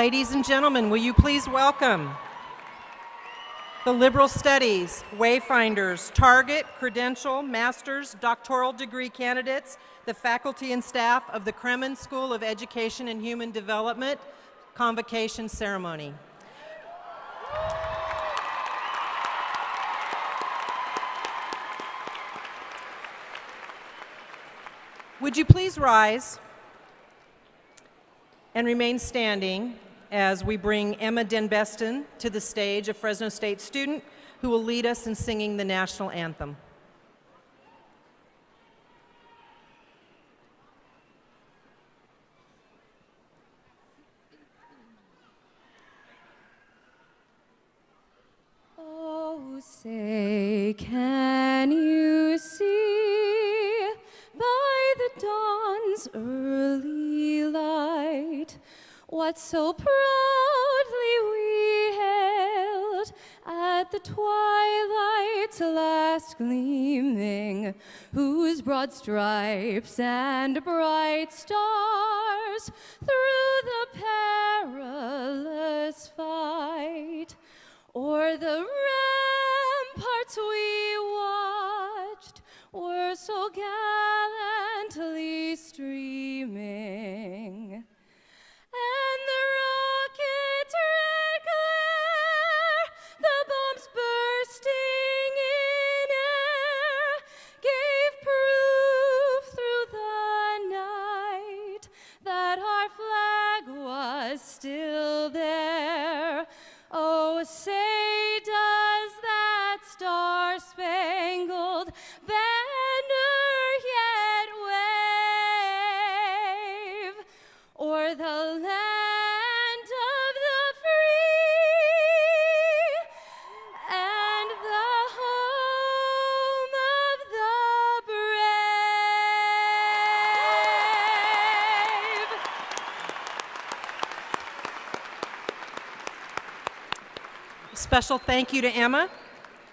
Ladies and gentlemen, will you please welcome the Liberal Studies, Wayfinders, Target, Credential, Master's, Doctoral degree candidates, the faculty and staff of the Kremen School of Education and Human Development, convocation ceremony. Would you please rise and remain standing as we bring Emma Denbeston to the stage, a Fresno State student who will lead us in singing the national anthem. Oh, say, can you see by the dawn's early light what so proudly we hailed at the twilight's last gleaming, whose broad stripes and bright stars through the perilous fight o'er the ramparts we watched were so gallantly streaming. And the rocket's red glare, the bombs bursting in air, gave proof through the night that our flag was still there. Oh, say does that star-spangled banner yet wave o'er the land of the free and the home of the brave? A special thank you to Emma.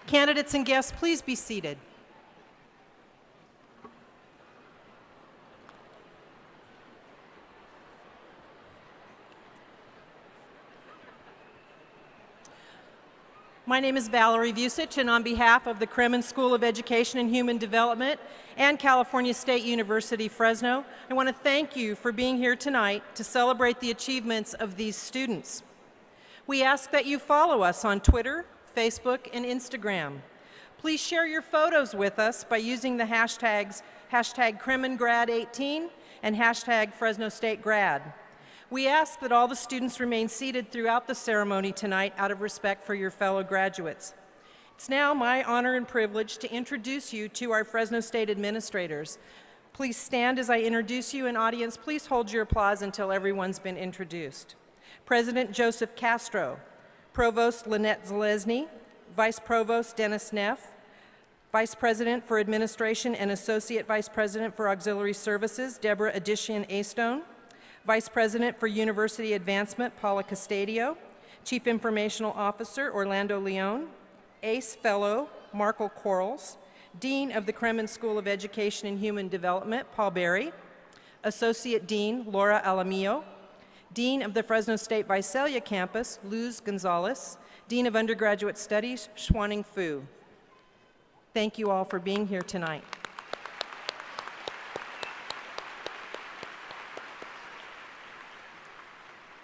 Candidates and guests, please be seated. My name is Valerie Vucich, and on behalf of the Kremen School of Education and Human Development and California State University, Fresno, I want to thank you for being here tonight to celebrate the achievements of these students. We ask that you follow us on Twitter, Facebook, and Instagram. Please share your photos with us by using the hashtags #KremenGrad18 and #FresnoStateGrad. We ask that all the students remain seated throughout the ceremony tonight out of respect for your fellow graduates. It's now my honor and privilege to introduce you to our Fresno State administrators. Please stand as I introduce you, and audience, please hold your applause until everyone's been introduced. President Joseph Castro, Provost Lynette Zalesny, Vice Provost Dennis Neff, Vice President for Administration and Associate Vice President for Auxiliary Services, Deborah Adician Astone, Vice President for University Advancement, Paula Castadio, Chief Informational Officer, Orlando Leone, ACE Fellow, Markle Quarles, Dean of the Kremen School of Education and Human Development, Paul Berry, Associate Dean, Laura Alamillo, Dean of the Fresno State Visalia Campus, Luz Gonzalez, Dean of Undergraduate Studies, Xuaning Fu. Thank you all for being here tonight.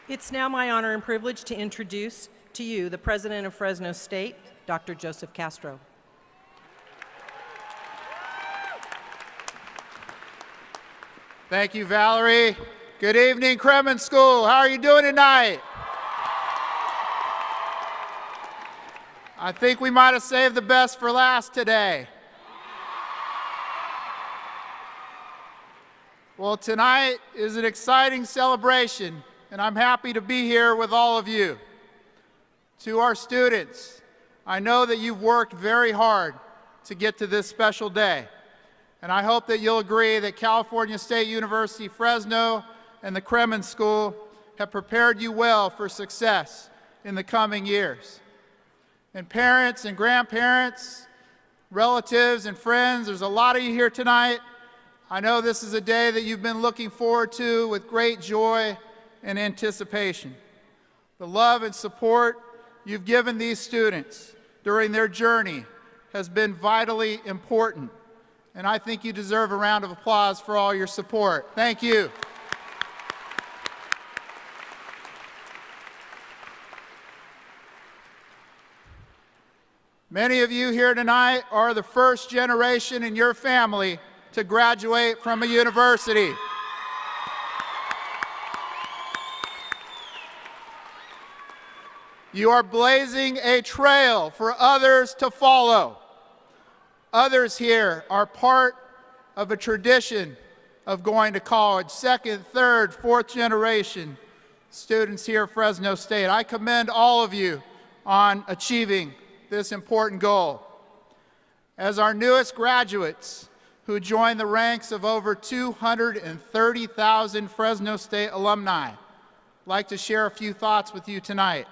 It's now my honor and privilege to introduce to you the President of Fresno State, Dr. Joseph Castro. Thank you, Valerie. Good evening, Kremen School. How are you doing tonight? I think we might have saved the best for last today. Well, tonight is an exciting celebration, and I'm happy to be here with all of you. To our students, I know that you've worked very hard to get to this special day, and I hope that you'll agree that California State University, Fresno, and the Kremen School have prepared you well for success in the coming years. And parents and grandparents, relatives and friends, there's a lot of you here tonight. I know this is a day that you've been looking forward to with great joy and anticipation. The love and support you've given these students during their journey has been vitally important, and I think you deserve a round of applause for all your support. Thank you. Many of you here tonight are the first generation in your family to graduate from a university. You are blazing a trail for others to follow. Others here are part of a tradition of going to college, second, third, fourth generation students here at Fresno State. I commend all of you on achieving this important goal. As our newest graduates who join the ranks of over 230,000 Fresno State alumni, I'd like to share a few thoughts with you tonight.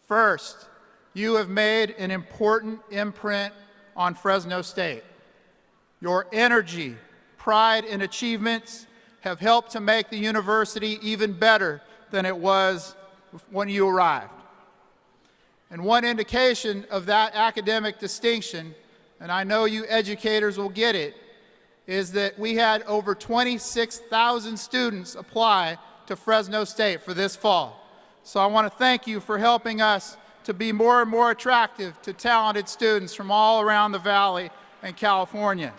First, you have made an important imprint on Fresno State. Your energy, pride, and achievements have helped to make the university even better than it was when you arrived. And one indication of that academic distinction, and I know you educators will get it, is that we had over 26,000 students apply to Fresno State for this fall. So I want to thank you for helping us to be more and more attractive to talented students from all around the Valley and California.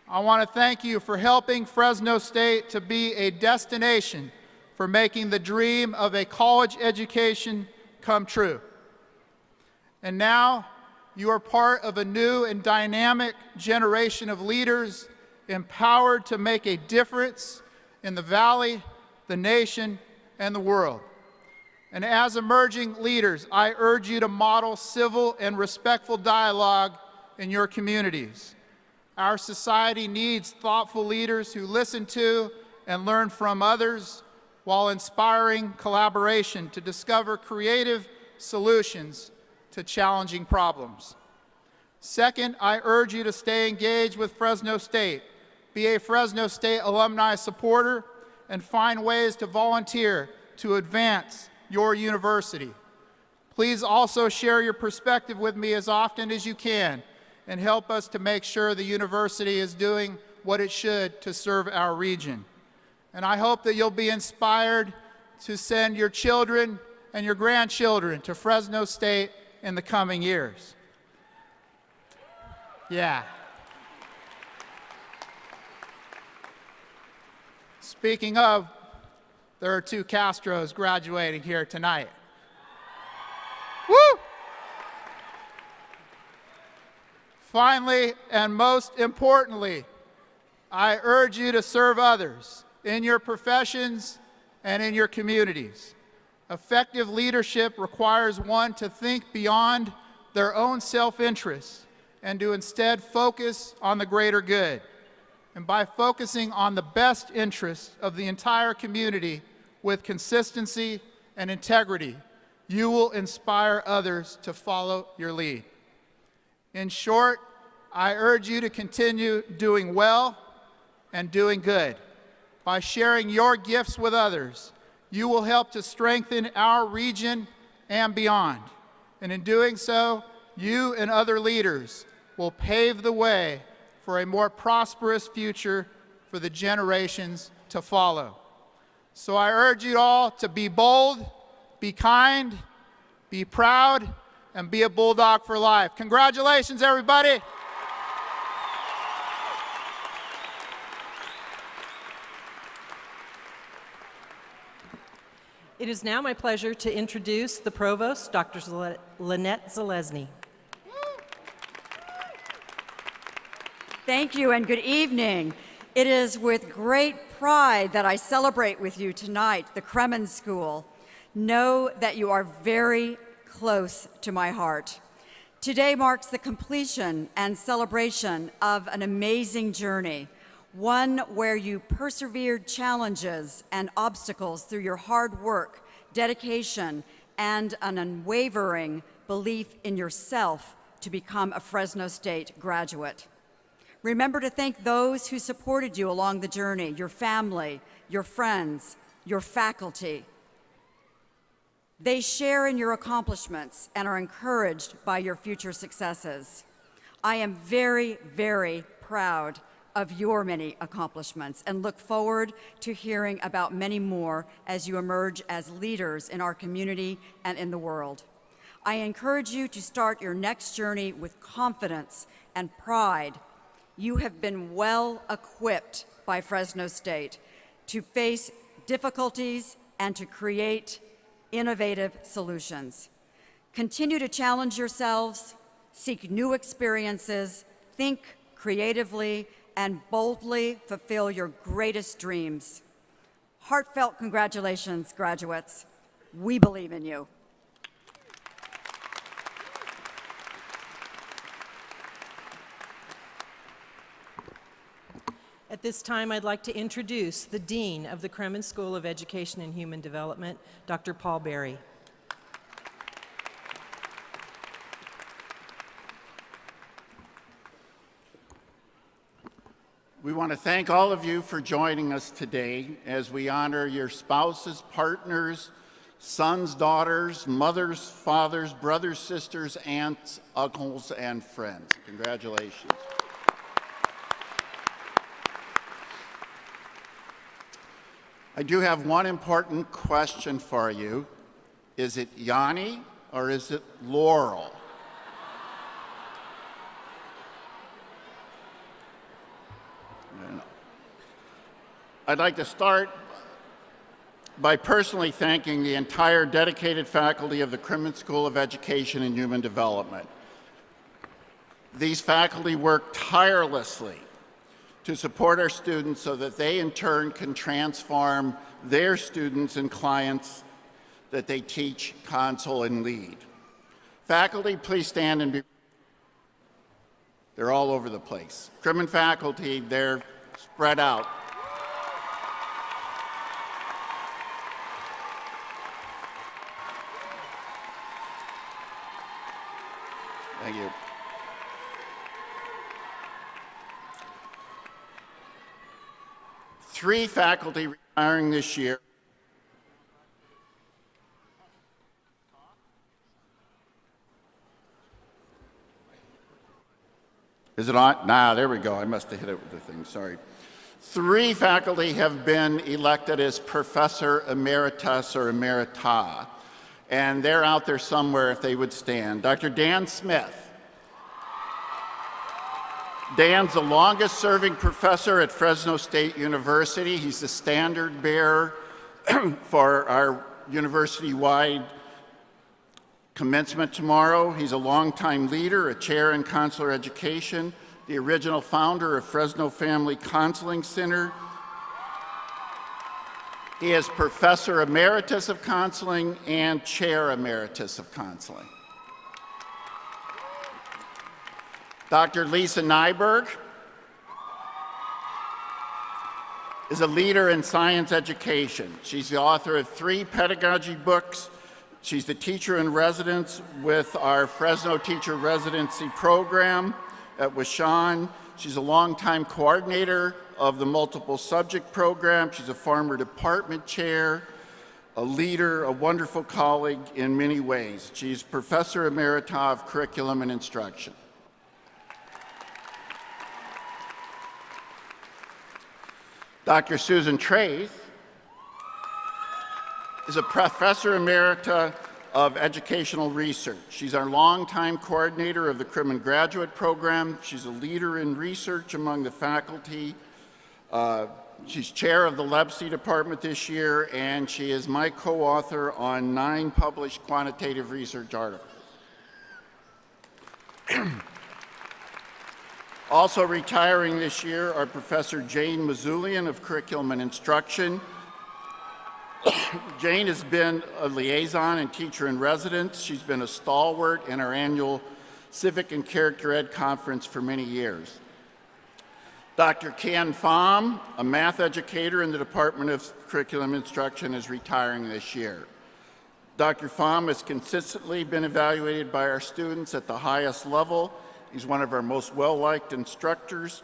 I want to thank you for helping Fresno State to be a destination for making the dream of a college education come true. And now you are part of a new and dynamic generation of leaders empowered to make a difference in the Valley, the nation, and the world. And as emerging leaders, I urge you to model civil and respectful dialogue in your communities. Our society needs thoughtful leaders who listen to and learn from others while inspiring collaboration to discover creative solutions to challenging problems. Second, I urge you to stay engaged with Fresno State. Be a Fresno State alumni supporter and find ways to volunteer to advance your university. Please also share your perspective with me as often as you can and help us to make sure the university is doing what it should to serve our region. And I hope that you'll be inspired to send your children and your grandchildren to Fresno State in the coming years. Yeah. Speaking of, there are 2 Castros graduating here tonight. Woo! Finally, and most importantly, I urge you to serve others in your professions and in your communities. Effective leadership requires one to think beyond their own self-interest and to instead focus on the greater good. And by focusing on the best interests of the entire community with consistency and integrity, you will inspire others to follow your lead. In short, I urge you to continue doing well and doing good. By sharing your gifts with others, you will help to strengthen our region and beyond. And in doing so, you and other leaders will pave the way for a more prosperous future for the generations to follow. So I urge you all to be bold, be kind, be proud, and be a Bulldog for life. Congratulations, everybody. It is now my pleasure to introduce the Provost, Dr. Lynette Zalesny. Thank you and good evening. It is with great pride that I celebrate with you tonight the Kremen School. Know that you are very close to my heart. Today marks the completion and celebration of an amazing journey, one where you persevered challenges and obstacles through your hard work, dedication, and an unwavering belief in yourself to become a Fresno State graduate. Remember to thank those who supported you along the journey, your family, your friends, your faculty. They share in your accomplishments and are encouraged by your future successes. I am very, very proud of your many accomplishments and look forward to hearing about many more as you emerge as leaders in our community and in the world. I encourage you to start your next journey with confidence and pride. You have been well equipped by Fresno State to face difficulties and to create innovative solutions. Continue to challenge yourselves, seek new experiences, think creatively, and boldly fulfill your greatest dreams. Heartfelt congratulations, graduates. We believe in you. At this time, I'd like to introduce the Dean of the Kremen School of Education and Human Development, Dr. Paul Berry. We want to thank all of you for joining us today as we honor your spouses, partners, sons, daughters, mothers, fathers, brothers, sisters, aunts, uncles, and friends. Congratulations. I do have one important question for you. Is it Yanni or is it Laurel? I'd like to start by personally thanking the entire dedicated faculty of the Kremen School of Education and Human Development. These faculty work tirelessly to support our students so that they in turn can transform their students and clients that they teach, counsel, and lead. Faculty, please stand and be. They're all over the place. Kremen faculty, they're spread out. Thank you. Three faculty retiring this year. Is it on? Nah, there we go. I must have hit it with the thing, sorry. Three faculty have been elected as Professor Emeritus or Emerita, and they're out there somewhere if they would stand. Dr. Dan Smith. Dan's the longest serving professor at Fresno State University. He's the standard bearer for our university-wide commencement tomorrow. He's a longtime leader, a chair in consular education, the original founder of Fresno Family Counseling Center. He is Professor Emeritus of Counseling and Chair Emeritus of Counseling. Dr. Lisa Nyberg is a leader in science education. She's the author of 3 pedagogy books. She's the teacher in residence with our Fresno Teacher Residency Program at Washon. She's a longtime coordinator of the multiple subject program. She's a former department chair, a leader, a wonderful colleague in many ways. She's Professor Emerita of Curriculum and Instruction. Dr. Susan Trace is a Professor Emerita of Educational Research. She's our longtime coordinator of the Kremen Graduate Program. She's a leader in research among the faculty. She's chair of the LEPC department this year, and she is my co-author on 9 published quantitative research articles. Also retiring this year are Professor Jane Mazulian of Curriculum and Instruction. Jane has been a liaison and teacher in residence. She's been a stalwart in our annual Civic and Character Ed conference for many years. Dr. Ken Pham, a math educator in the Department of Curriculum Instruction, is retiring this year. Dr. Pham has consistently been evaluated by our students at the highest level He's one of our most well-liked instructors,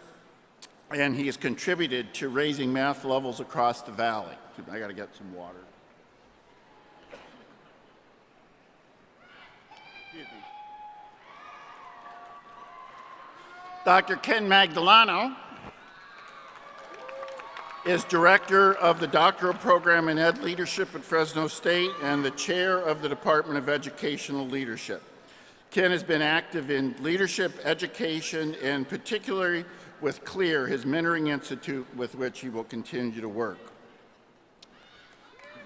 and he has contributed to raising math levels across the valley. I got to get some water. Excuse me. Dr. Ken Magdaleno is Director of the Doctoral Program in Ed Leadership at Fresno State and the Chair of the Department of Educational Leadership. Ken has been active in leadership, education, and particularly with CLEAR, his mentoring institute with which he will continue to work.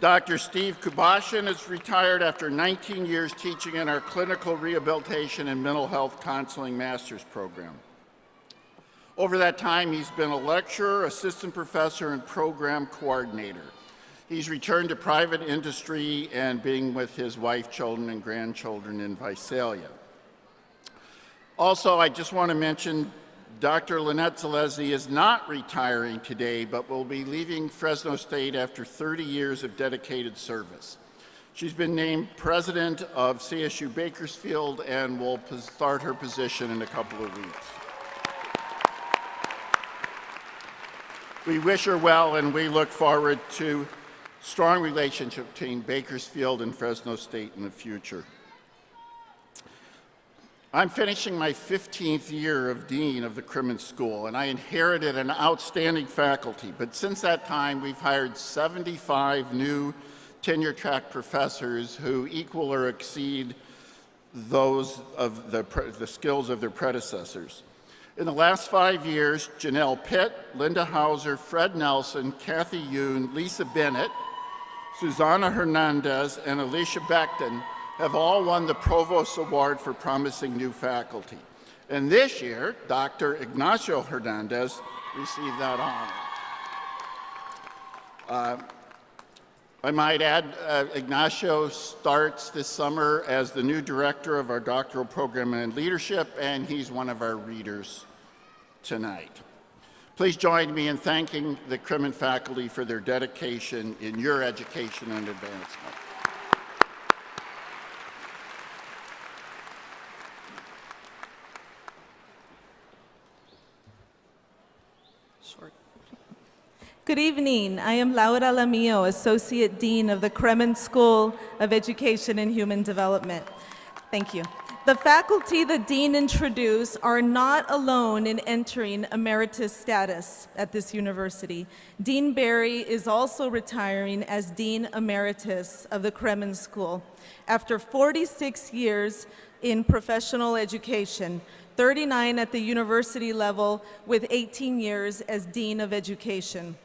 Dr. Steve Kubashian is retired after 19 years teaching in our Clinical Rehabilitation and Mental Health Counseling Master's Program. Over that time, he's been a lecturer, assistant professor, and program coordinator. He's returned to private industry and being with his wife, children, and grandchildren in Visalia. Also, I just want to mention Dr. Lynette Zalesny is not retiring today, but will be leaving Fresno State after 30 years of dedicated service. She's been named president of CSU Bakersfield and will start her position in a couple of weeks. We wish her well, and we look forward to strong relationship between Bakersfield and Fresno State in the future. I'm finishing my 15th year of Dean of the Crimmins School, and I inherited an outstanding faculty, but since that time, we've hired 75 new tenure-track professors who equal or exceed those of the skills of their predecessors. In the last 5 years, Janelle Pitt, Linda Hauser, Fred Nelson, Kathy Yoon, Lisa Bennett, Susana Hernandez, and Alicia Beckton have all won the Provost Award for Promising New Faculty. And this year, Dr. Ignacio Hernandez received that honor. I might add, Ignacio starts this summer as the new director of our doctoral program in leadership, and he's one of our readers tonight. Please join me in thanking the Crimmins faculty for their dedication in your education and advancement. Good evening. I am Laura Lamillo, Associate Dean of the Crimmins School of Education and Human Development. Thank you. The faculty the Dean introduced are not alone in entering emeritus status at this university. Dean Barry is also retiring as Dean Emeritus of the Crimmins School after 46 years in professional education, 39 at the university level with 18 years as Dean of Education.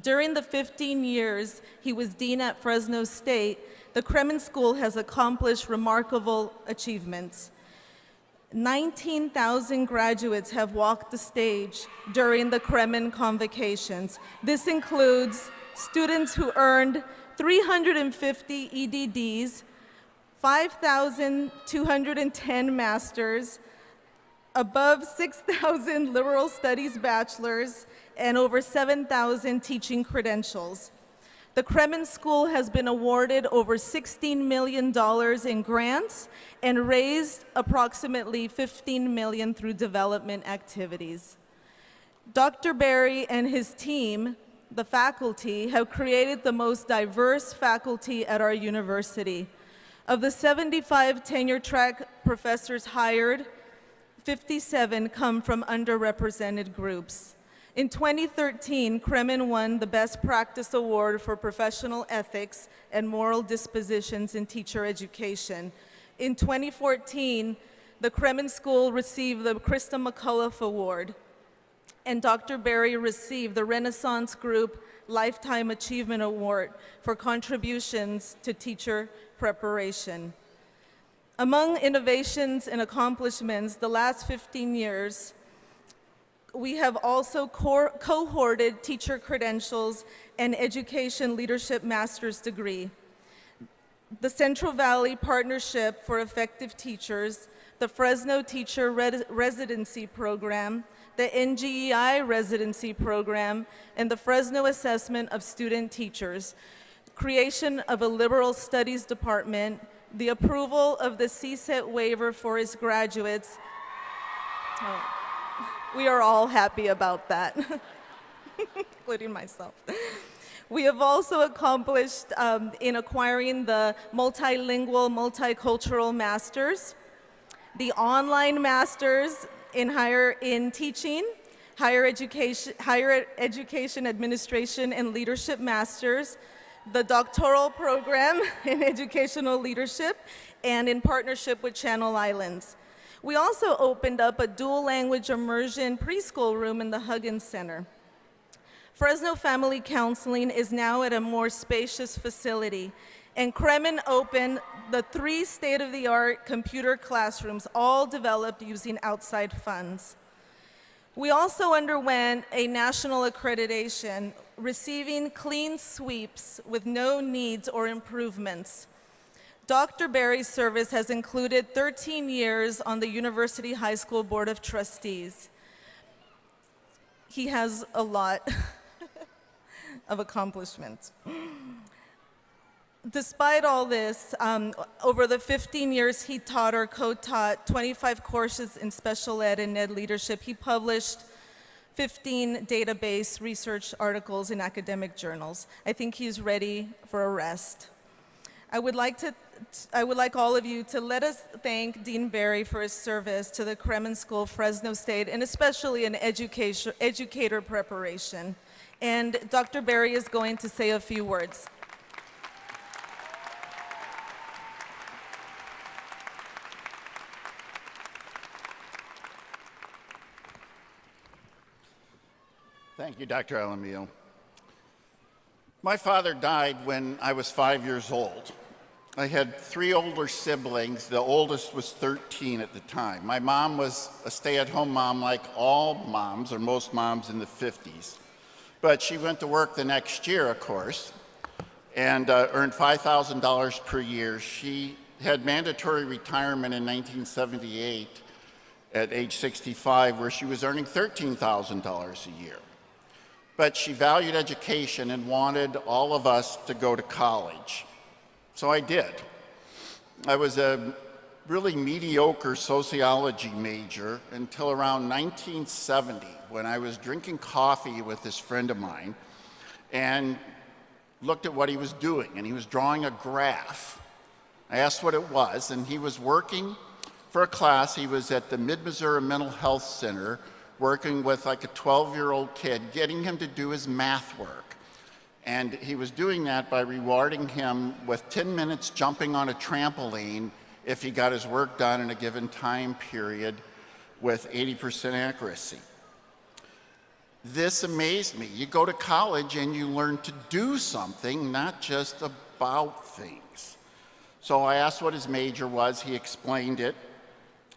During the 15 years he was Dean at Fresno State, the Crimmins School has accomplished remarkable achievements. 19,000 graduates have walked the stage during the Kremen convocations. This includes students who earned 350 EDDs, 5,210 masters, above 6,000 liberal studies bachelors, and over 7,000 teaching credentials. The Kremen School has been awarded over $16 million in grants and raised approximately $15 million through development activities. Dr. Barry and his team, the faculty, have created the most diverse faculty at our university. Of the 75 tenure-track professors hired, 57 come from underrepresented groups. In 2013, Kremen won the Best Practice Award for Professional Ethics and Moral Dispositions in Teacher Education. In 2014, the Kremen School received the Krista McCullough Award, and Dr. Barry received the Renaissance Group Lifetime Achievement Award for contributions to teacher preparation. Among innovations and accomplishments the last 15 years, we have also cohorted teacher credentials and education leadership master's degree. The Central Valley Partnership for Effective Teachers, the Fresno Teacher Residency Program, the NGEI Residency Program, and the Fresno Assessment of Student Teachers, creation of a Liberal Studies Department, the approval of the CSET waiver for its graduates, We are all happy about that, including myself. We have also accomplished in acquiring the multilingual, multicultural masters, the online masters in teaching, higher education administration and leadership masters, the doctoral program in educational leadership, and in partnership with Channel Islands. We also opened up a dual language immersion preschool room in the Huggins Center. Fresno Family Counseling is now at a more spacious facility, and Kremen opened the 3 state-of-the-art computer classrooms, all developed using outside funds. We also underwent a national accreditation, receiving clean sweeps with no needs or improvements. Dr. Berry's service has included 13 years on the University High School Board of Trustees. He has a lot of accomplishments. Despite all this, over the 15 years he taught or co-taught 25 courses in special ed and ed leadership. He published 15 database research articles in academic journals. I think he's ready for a rest. I would like all of you to let us thank Dean Berry for his service to the Kremen School, Fresno State, and especially in educator preparation. And Dr. Berry is going to say a few words. Thank you, Dr. Alamillo. My father died when I was 5 years old. I had 3 older siblings. The oldest was 13 at the time. My mom was a stay-at-home mom like all moms, or most moms in the 50s. But she went to work the next year, of course, and earned $5,000 per year. She had mandatory retirement in 1978 at age 65, where she was earning $13,000 a year. But she valued education and wanted all of us to go to college. So I did. I was a really mediocre sociology major until around 1970, when I was drinking coffee with this friend of mine and looked at what he was doing, and he was drawing a graph. I asked what it was, and he was working for a class. He was at the Mid-Missouri Mental Health Center working with like a 12-year-old kid, getting him to do his math work. And he was doing that by rewarding him with 10 minutes jumping on a trampoline if he got his work done in a given time period with 80% accuracy. This amazed me. You go to college and you learn to do something, not just about things. So I asked what his major was. He explained it.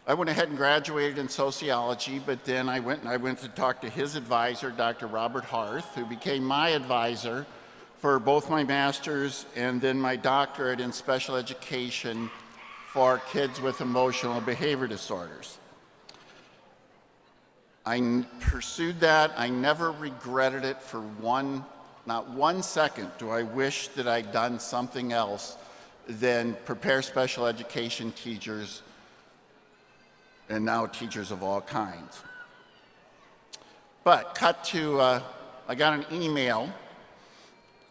I went ahead and graduated in sociology, but then I went to talk to his advisor, Dr. Robert Harth, who became my advisor for both my master's and then my doctorate in special education for kids with emotional and behavior disorders. I pursued that. I never regretted it for not 1 second do I wish that I'd done something else than prepare special education teachers and now teachers of all kinds. But cut to, I got an email,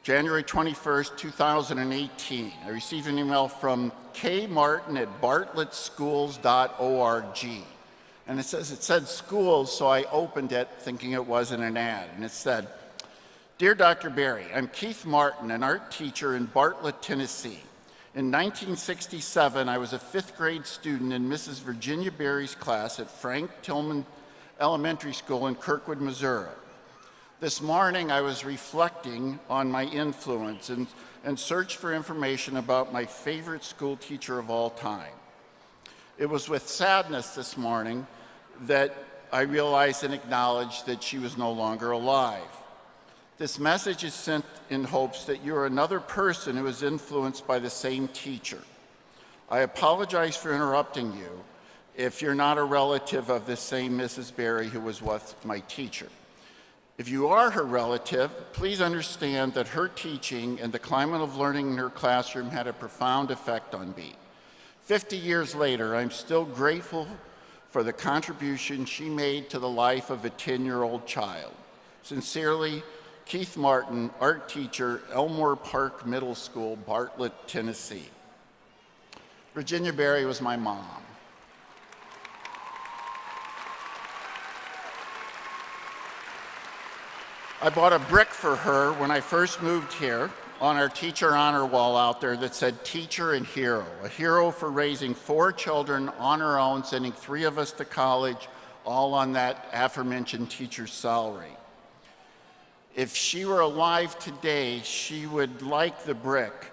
January 21st, 2018. I received an email from K. Martin at bartlettschools.org. And it said schools, so I opened it thinking it wasn't an ad. And it said, "Dear Dr. Berry, I'm Keith Martin, an art teacher in Bartlett, Tennessee. In 1967, I was a 5th grade student in Mrs. Virginia Berry's class at Frank Tillman Elementary School in Kirkwood, Missouri. This morning, I was reflecting on my influence and searched for information about my favorite school teacher of all time. It was with sadness this morning that I realized and acknowledged that she was no longer alive. This message is sent in hopes that you're another person who is influenced by the same teacher. I apologize for interrupting you if you're not a relative of the same Mrs. Berry who was with my teacher. If you are her relative, please understand that her teaching and the climate of learning in her classroom had a profound effect on me. 50 years later, I'm still grateful for the contribution she made to the life of a 10-year-old child. Sincerely, Keith Martin, art teacher, Elmore Park Middle School, Bartlett, Tennessee. Virginia Berry was my mom. I bought a brick for her when I first moved here on our teacher honor wall out there that said teacher and hero, a hero for raising 4 children on her own, sending 3 of us to college, all on that aforementioned teacher's salary. If she were alive today, she would like the brick,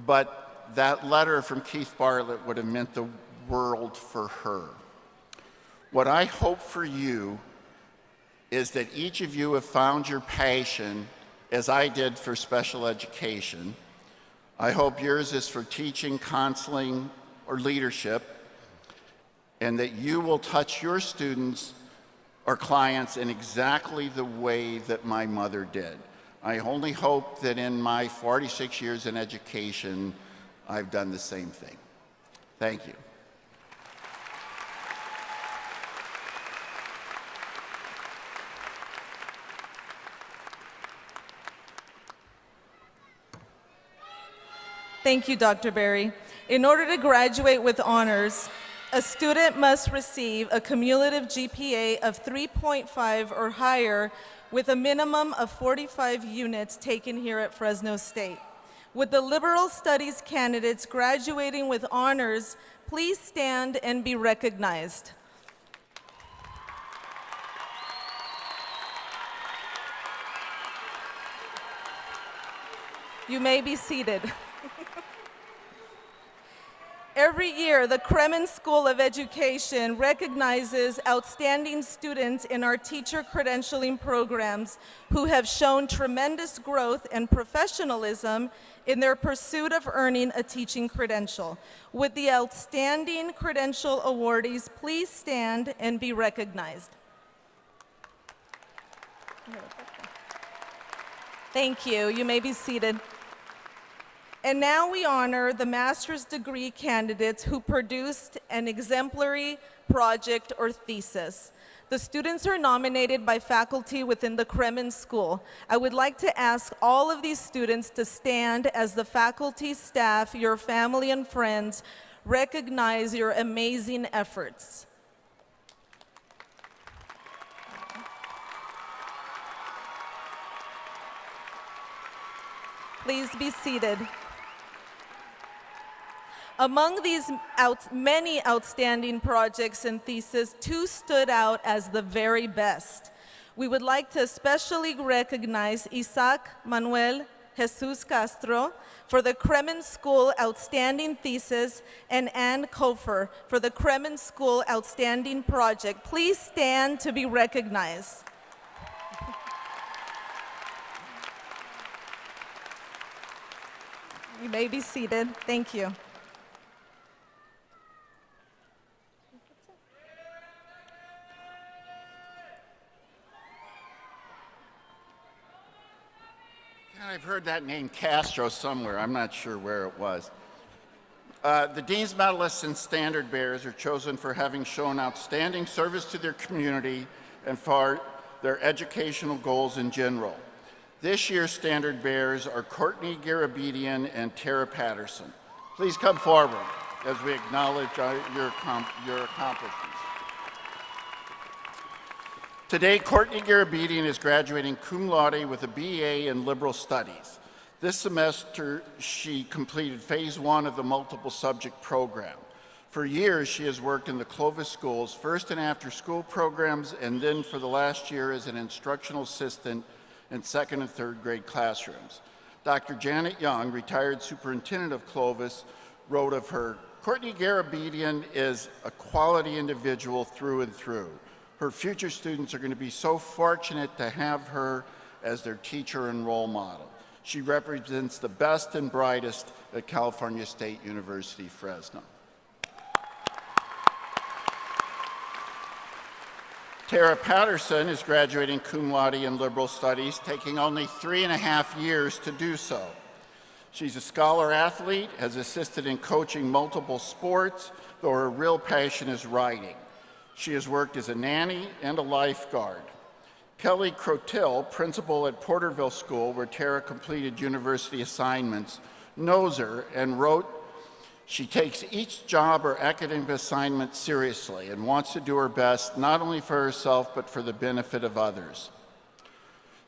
but that letter from Keith Bartlett would have meant the world for her. What I hope for you is that each of you have found your passion, as I did for special education. I hope yours is for teaching, counseling, or leadership, and that you will touch your students or clients in exactly the way that my mother did. I only hope that in my 46 years in education, I've done the same thing. Thank you. Thank you, Dr. Berry. In order to graduate with honors, a student must receive a cumulative GPA of 3.5 or higher with a minimum of 45 units taken here at Fresno State. Would the liberal studies candidates graduating with honors please stand and be recognized? You may be seated. Every year, the Kremen School of Education recognizes outstanding students in our teacher credentialing programs who have shown tremendous growth and professionalism in their pursuit of earning a teaching credential. Would the outstanding credential awardees please stand and be recognized? Thank you. You may be seated. And now we honor the master's degree candidates who produced an exemplary project or thesis. The students are nominated by faculty within the Kremen School. I would like to ask all of these students to stand as the faculty, staff, your family, and friends recognize your amazing efforts. Please be seated. Among these many outstanding projects and theses, 2 stood out as the very best. We would like to especially recognize Isaac Manuel Jesus Castro for the Kremen School Outstanding Thesis and Ann Kofer for the Kremen School Outstanding Project. Please stand to be recognized. You may be seated. Thank you. I've heard that name Castro somewhere. I'm not sure where it was. The Dean's Medalists and Standard Bearers are chosen for having shown outstanding service to their community and for their educational goals in general. This year's Standard Bearers are Courtney Garabedian and Tara Patterson. Please come forward as we acknowledge your accomplishments. Today, Courtney Garabedian is graduating cum laude with a BA in Liberal Studies. This semester, she completed phase 1 of the multiple subject program. For years, she has worked in the Clovis schools, first in after-school programs, and then for the last year as an instructional assistant in 2nd and 3rd grade classrooms. Dr. Janet Young, retired superintendent of Clovis, wrote of her, "Courtney Garabedian is a quality individual through and through. Her future students are going to be so fortunate to have her as their teacher and role model. She represents the best and brightest at California State University, Fresno." Tara Patterson is graduating cum laude in Liberal Studies, taking only 3.5 years to do so. She's a scholar athlete, has assisted in coaching multiple sports, though her real passion is writing. She has worked as a nanny and a lifeguard. Kelly Crotill, principal at Porterville School, where Tara completed university assignments, knows her and wrote, "She takes each job or academic assignment seriously and wants to do her best, not only for herself, but for the benefit of others."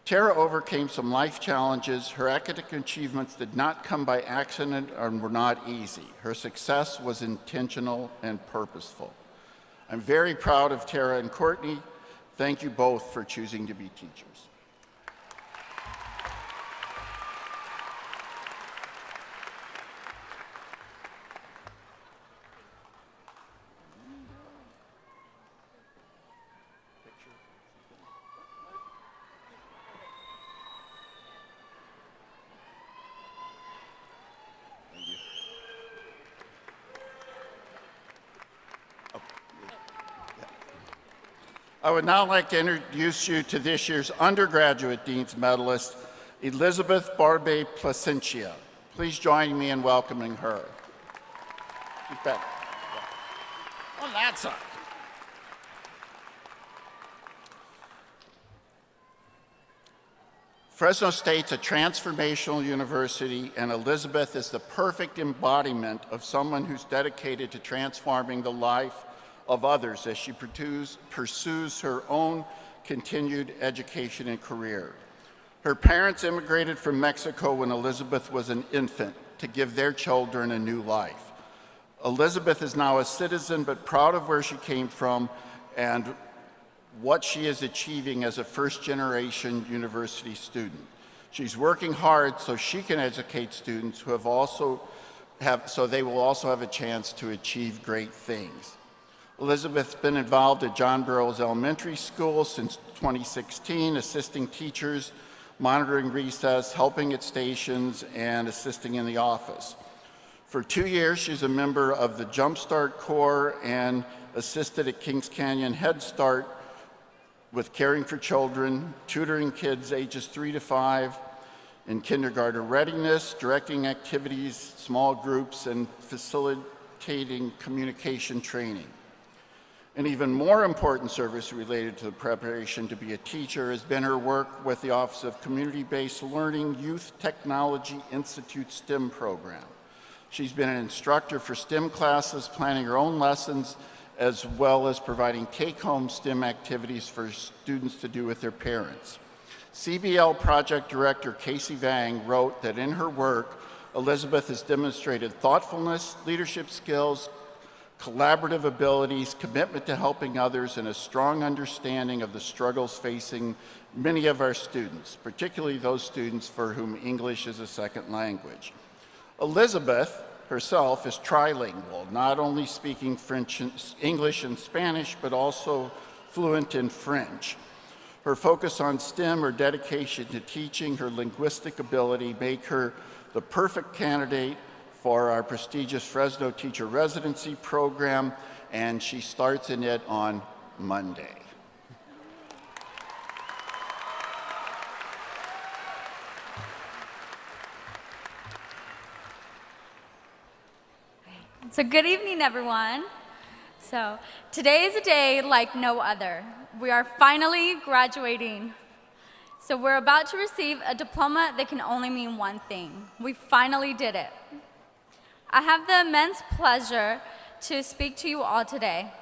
Tara overcame some life challenges. Her academic achievements did not come by accident and were not easy. Her success was intentional and purposeful. I'm very proud of Tara and Courtney. Thank you both for choosing to be teachers. I would now like to introduce you to this year's undergraduate Dean's Medalist, Elizabeth Barbe Placentia. Please join me in welcoming her. You bet. On that side. Fresno State's a transformational university, and Elizabeth is the perfect embodiment of someone who's dedicated to transforming the life of others as she pursues her own continued education and career. Her parents immigrated from Mexico when Elizabeth was an infant to give their children a new life. Elizabeth is now a citizen, but proud of where she came from and what she is achieving as a first-generation university student. She's working hard so she can educate students who so they will also have a chance to achieve great things. Elizabeth's been involved at John Burroughs Elementary School since 2016, assisting teachers, monitoring recess, helping at stations, and assisting in the office. For 2 years, she's a member of the Jumpstart Corps and assisted at Kings Canyon Head Start with caring for children, tutoring kids ages 3 to 5, in kindergarten readiness, directing activities, small groups, and facilitating communication training. An even more important service related to the preparation to be a teacher has been her work with the Office of Community-Based Learning Youth Technology Institute STEM program. She's been an instructor for STEM classes, planning her own lessons, as well as providing take-home STEM activities for students to do with their parents. CBL project director Casey Vang wrote that in her work, Elizabeth has demonstrated thoughtfulness, leadership skills, collaborative abilities, commitment to helping others, and a strong understanding of the struggles facing many of our students, particularly those students for whom English is a second language. Elizabeth herself is trilingual, not only speaking English and Spanish, but also fluent in French. Her focus on STEM, her dedication to teaching, her linguistic ability make her the perfect candidate for our prestigious Fresno Teacher Residency Program, and she starts in it on Monday. So good evening, everyone. So today is a day like no other. We are finally graduating. So we're about to receive a diploma that can only mean one thing. We finally did it. I have the immense pleasure to speak to you all today.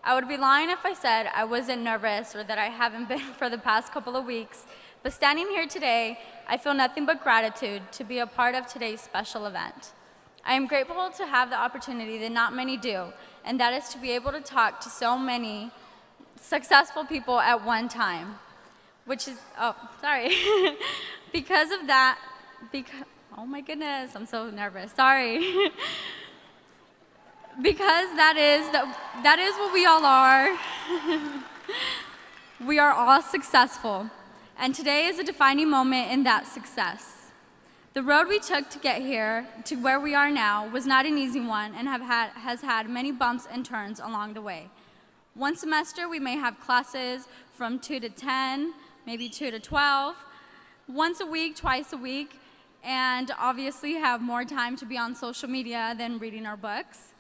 I would be lying if I said I wasn't nervous or that I haven't been for the past couple of weeks, but standing here today, I feel nothing but gratitude to be a part of today's special event. I am grateful to have the opportunity that not many do, and that is to be able to talk to so many successful people at one time, which is, because of that, oh my goodness, I'm so nervous, sorry. Because that is what we all are. We are all successful, and today is a defining moment in that success. The road we took to get here, to where we are now, was not an easy one and has had many bumps and turns along the way. One semester we may have classes from 2 to 10, maybe 2 to 12, once a week, twice a week, and obviously have more time to be on social media than reading our books.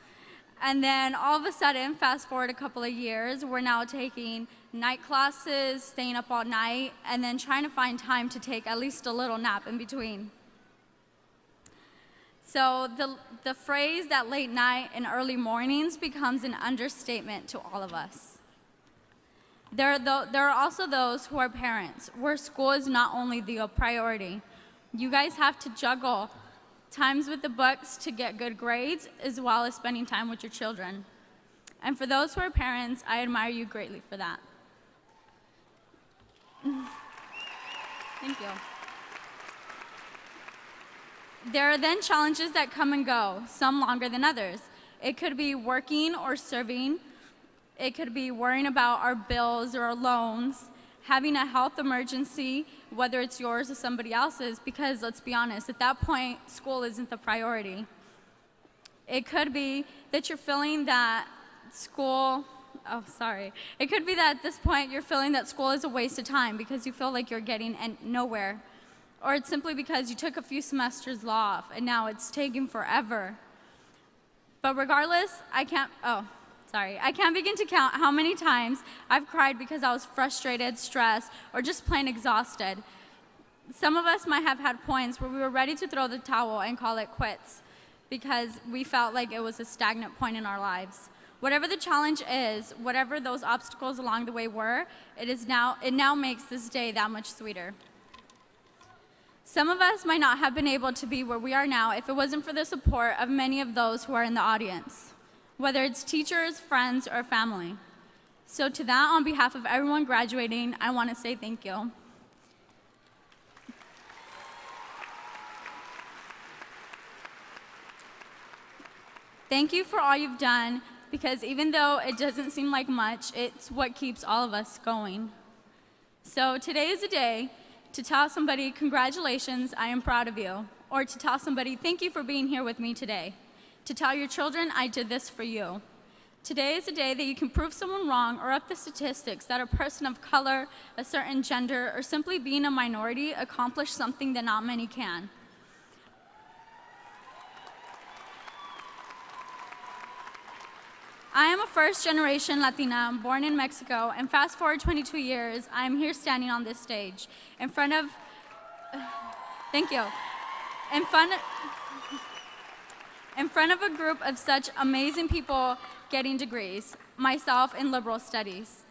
And then all of a sudden, fast forward a couple of years, we're now taking night classes, staying up all night, and then trying to find time to take at least a little nap in between. So the phrase that late night and early mornings becomes an understatement to all of us. There are also those who are parents, where school is not only the priority. You guys have to juggle times with the books to get good grades, as well as spending time with your children. And for those who are parents, I admire you greatly for that. Thank you. There are then challenges that come and go, some longer than others. It could be working or serving. It could be worrying about our bills or our loans, having a health emergency, whether it's yours or somebody else's, because let's be honest, at that point, school isn't the priority. It could be that you're feeling that It could be that at this point you're feeling that school is a waste of time because you feel like you're getting nowhere. Or it's simply because you took a few semesters off and now it's taking forever. But regardless, I can't begin to count how many times I've cried because I was frustrated, stressed, or just plain exhausted. Some of us might have had points where we were ready to throw the towel and call it quits because we felt like it was a stagnant point in our lives. Whatever the challenge is, whatever those obstacles along the way were, it now makes this day that much sweeter. Some of us might not have been able to be where we are now if it wasn't for the support of many of those who are in the audience, whether it's teachers, friends, or family. So to that, on behalf of everyone graduating, I want to say thank you. Thank you for all you've done, because even though it doesn't seem like much, it's what keeps all of us going. So today is a day to tell somebody, congratulations, I am proud of you. Or to tell somebody, thank you for being here with me today. To tell your children, I did this for you. Today is a day that you can prove someone wrong or up the statistics that a person of color, a certain gender, or simply being a minority accomplished something that not many can. I am a first-generation Latina born in Mexico, and fast forward 22 years, I am here standing on this stage in front of, thank you, in front of a group of such amazing people getting degrees, myself in liberal studies.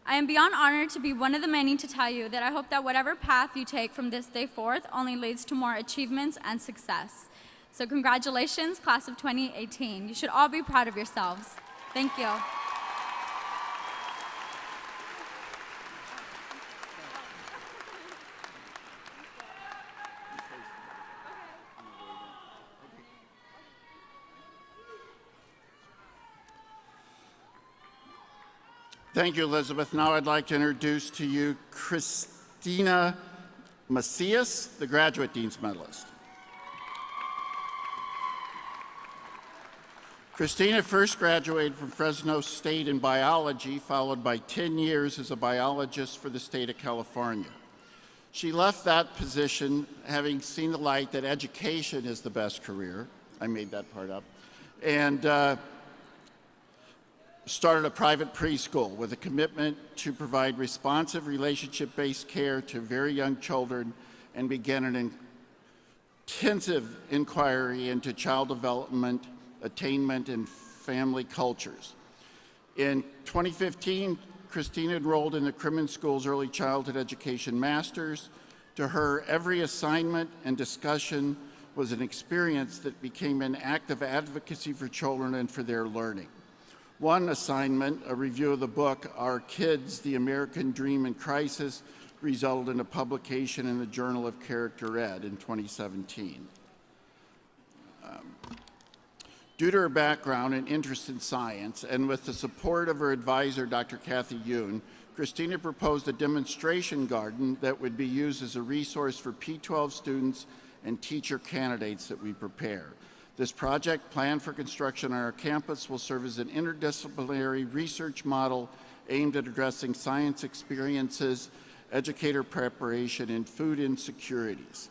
I am beyond honored to be one of the many to tell you that I hope that whatever path you take from this day forth only leads to more achievements and success. So congratulations, class of 2018. You should all be proud of yourselves. Thank you. Thank you, Elizabeth. Now I'd like to introduce to you Christina Macias, the Graduate Dean's Medalist. Christina first graduated from Fresno State in biology, followed by 10 years as a biologist for the state of California. She left that position having seen the light that education is the best career. I made that part up. And started a private preschool with a commitment to provide responsive relationship-based care to very young children and began an intensive inquiry into child development, attainment, and family cultures. In 2015, Christina enrolled in the Crimond School's Early Childhood Education Masters. To her, every assignment and discussion was an experience that became an act of advocacy for children and for their learning. One assignment, a review of the book, Our Kids, The American Dream in Crisis, resulted in a publication in the Journal of Character Ed in 2017. Due to her background and interest in science, and with the support of her advisor, Dr. Kathy Yoon, Christina proposed a demonstration garden that would be used as a resource for P-12 students and teacher candidates that we prepare. This project, planned for construction on our campus, will serve as an interdisciplinary research model aimed at addressing science experiences, educator preparation, and food insecurities.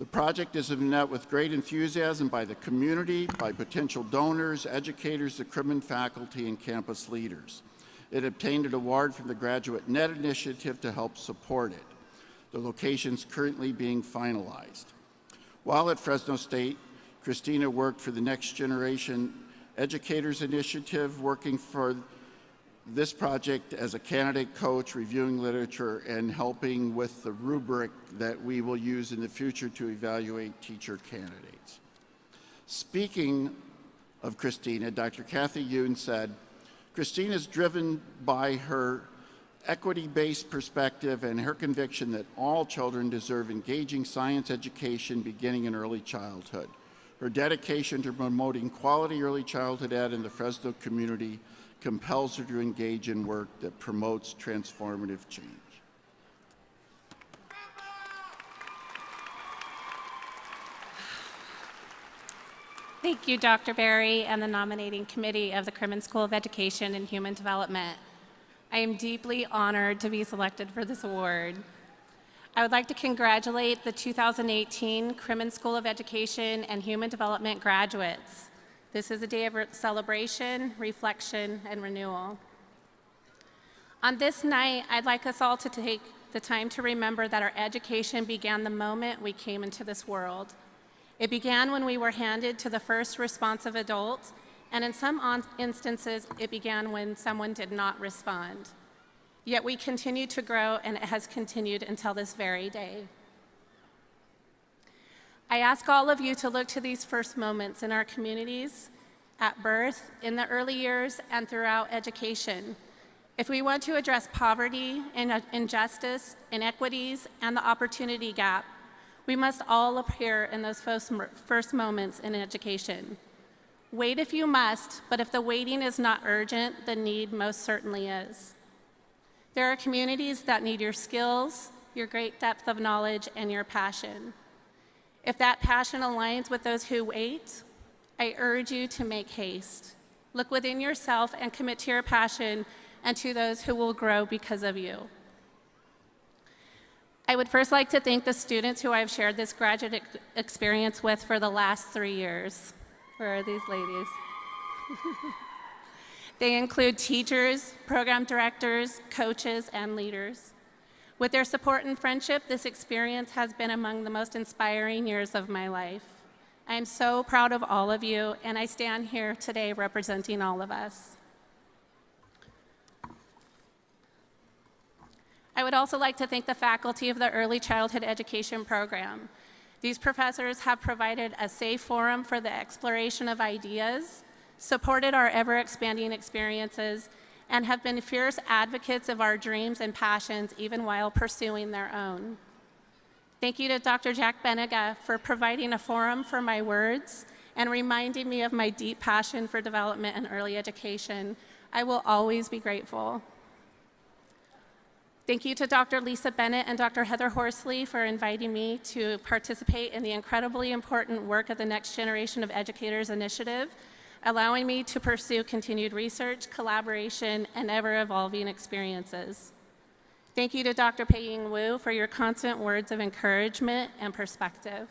The project has been met with great enthusiasm by the community, by potential donors, educators, the Crimson faculty, and campus leaders. It obtained an award from the Graduate Net Initiative to help support it. The location is currently being finalized. While at Fresno State, Christina worked for the Next Generation Educators Initiative, working for this project as a candidate coach, reviewing literature, and helping with the rubric that we will use in the future to evaluate teacher candidates. Speaking of Christina, Dr. Kathy Yoon said, Christina is driven by her equity-based perspective and her conviction that all children deserve engaging science education beginning in early childhood. Her dedication to promoting quality early childhood ed in the Fresno community compels her to engage in work that promotes transformative change. Thank you, Dr. Berry and the nominating committee of the Crimson School of Education and Human Development. I am deeply honored to be selected for this award. I would like to congratulate the 2018 Crimson School of Education and Human Development graduates. This is a day of celebration, reflection, and renewal. On this night, I'd like us all to take the time to remember that our education began the moment we came into this world. It began when we were handed to the first responsive adult, and in some instances, it began when someone did not respond. Yet we continue to grow, and it has continued until this very day. I ask all of you to look to these first moments in our communities, at birth, in the early years, and throughout education. If we want to address poverty, injustice, inequities, and the opportunity gap, we must all appear in those first moments in education. Wait if you must, but if the waiting is not urgent, the need most certainly is. There are communities that need your skills, your great depth of knowledge, and your passion. If that passion aligns with those who wait, I urge you to make haste. Look within yourself and commit to your passion and to those who will grow because of you. I would first like to thank the students who I've shared this graduate experience with for the last 3 years. Where are these ladies? They include teachers, program directors, coaches, and leaders. With their support and friendship, this experience has been among the most inspiring years of my life. I am so proud of all of you, and I stand here today representing all of us. I would also like to thank the faculty of the Early Childhood Education program. These professors have provided a safe forum for the exploration of ideas, supported our ever-expanding experiences, and have been fierce advocates of our dreams and passions even while pursuing their own. Thank you to Dr. Jack Benega for providing a forum for my words and reminding me of my deep passion for development and early education. I will always be grateful. Thank you to Dr. Lisa Bennett and Dr. Heather Horsley for inviting me to participate in the incredibly important work of the Next Generation of Educators Initiative, allowing me to pursue continued research, collaboration, and ever-evolving experiences. Thank you to Dr. Pei-Ying Wu for your constant words of encouragement and perspective.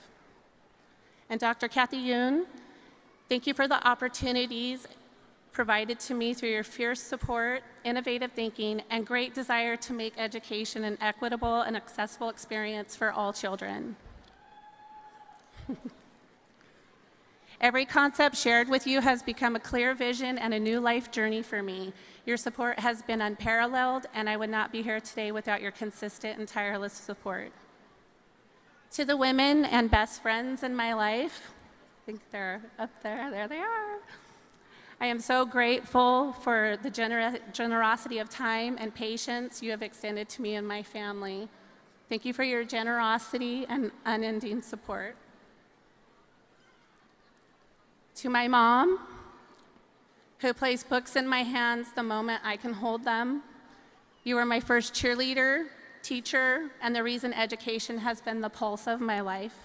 And Dr. Kathy Yoon, thank you for the opportunities provided to me through your fierce support, innovative thinking, and great desire to make education an equitable and accessible experience for all children. Every concept shared with you has become a clear vision and a new life journey for me. Your support has been unparalleled, and I would not be here today without your consistent and tireless support. To the women and best friends in my life, I think they're up there, there they are. I am so grateful for the generosity of time and patience you have extended to me and my family. Thank you for your generosity and unending support. To my mom, who placed books in my hands the moment I can hold them. You were my first cheerleader, teacher, and the reason education has been the pulse of my life.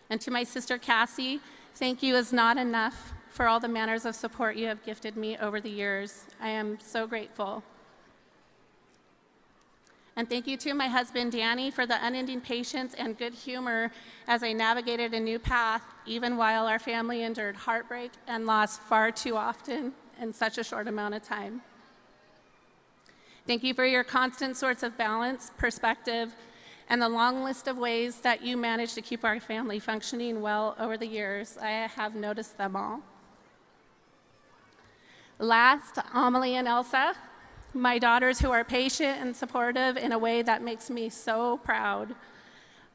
And to my sister Cassie, thank you is not enough for all the manners of support you have gifted me over the years. I am so grateful. And thank you to my husband, Danny, for the unending patience and good humor as I navigated a new path, even while our family endured heartbreak and loss far too often in such a short amount of time. Thank you for your constant source of balance, perspective, and the long list of ways that you managed to keep our family functioning well over the years. I have noticed them all. Last, Amelie and Elsa, my daughters who are patient and supportive in a way that makes me so proud.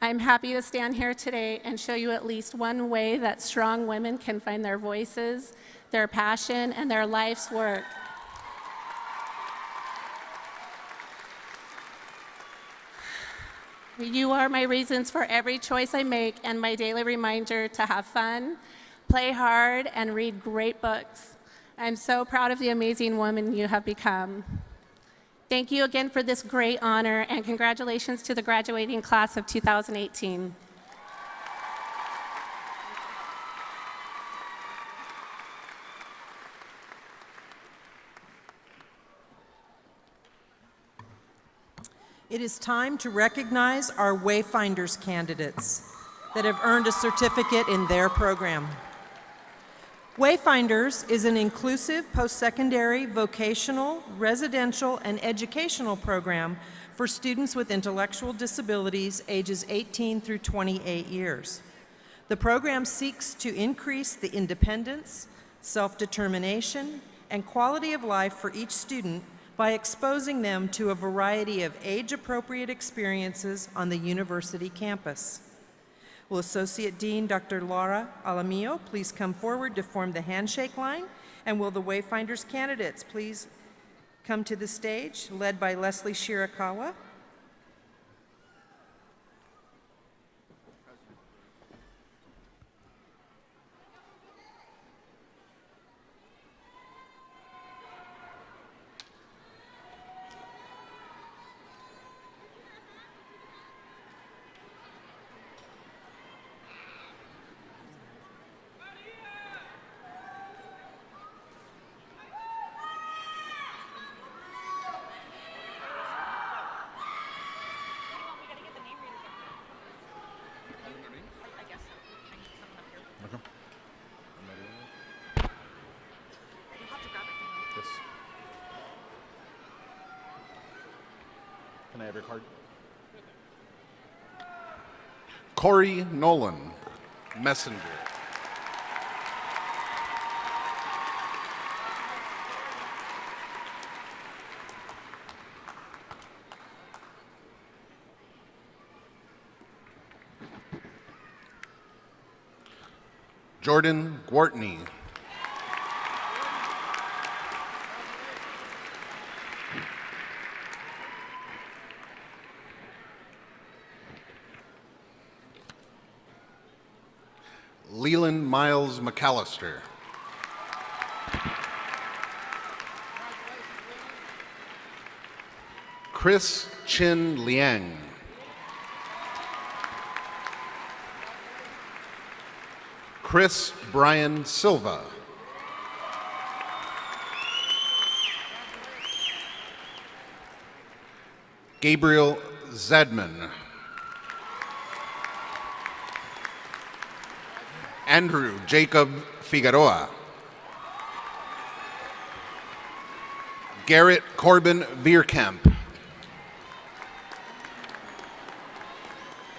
I'm happy to stand here today and show you at least one way that strong women can find their voices, their passion, and their life's work. You are my reasons for every choice I make and my daily reminder to have fun, play hard, and read great books. I'm so proud of the amazing woman you have become. Thank you again for this great honor, and congratulations to the graduating class of 2018. It is time to recognize our Wayfinders candidates that have earned a certificate in their program. Wayfinders is an inclusive post-secondary, vocational, residential, and educational program for students with intellectual disabilities ages 18 through 28 years. The program seeks to increase the independence, self-determination, and quality of life for each student by exposing them to a variety of age-appropriate experiences on the university campus. Will Associate Dean Dr. Laura Alamillo please come forward to form the handshake line? And will the Wayfinders candidates please come to the stage, led by Leslie Shirakawa? Can I have your card? Corey Nolan, Messenger. Jordan Gwartney. Leland Miles McAllister. Chris Chin Liang. Chris Brian Silva. Gabriel Zedman. Andrew Jacob Figueroa. Garrett Corbin Veerkamp.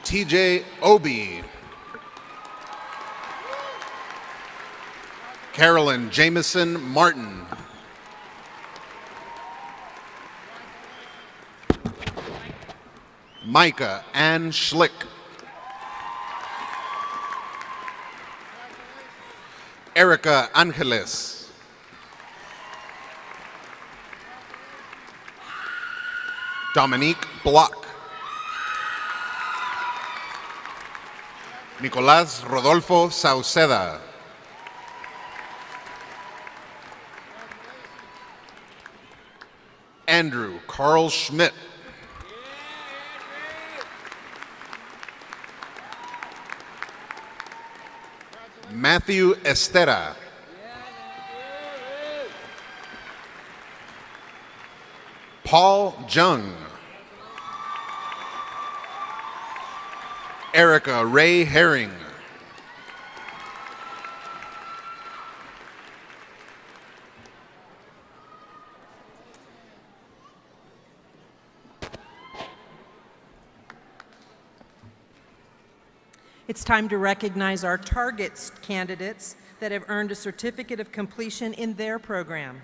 TJ Obi. Carolyn Jameson Martin. Micah Ann Schlick. Erica Angeles. Dominique Block. Nicolás Rodolfo Sauceda. Andrew Carl Schmidt. Matthew Estera. Paul Jung. Erica Ray Herring. It's time to recognize our Target candidates that have earned a certificate of completion in their program.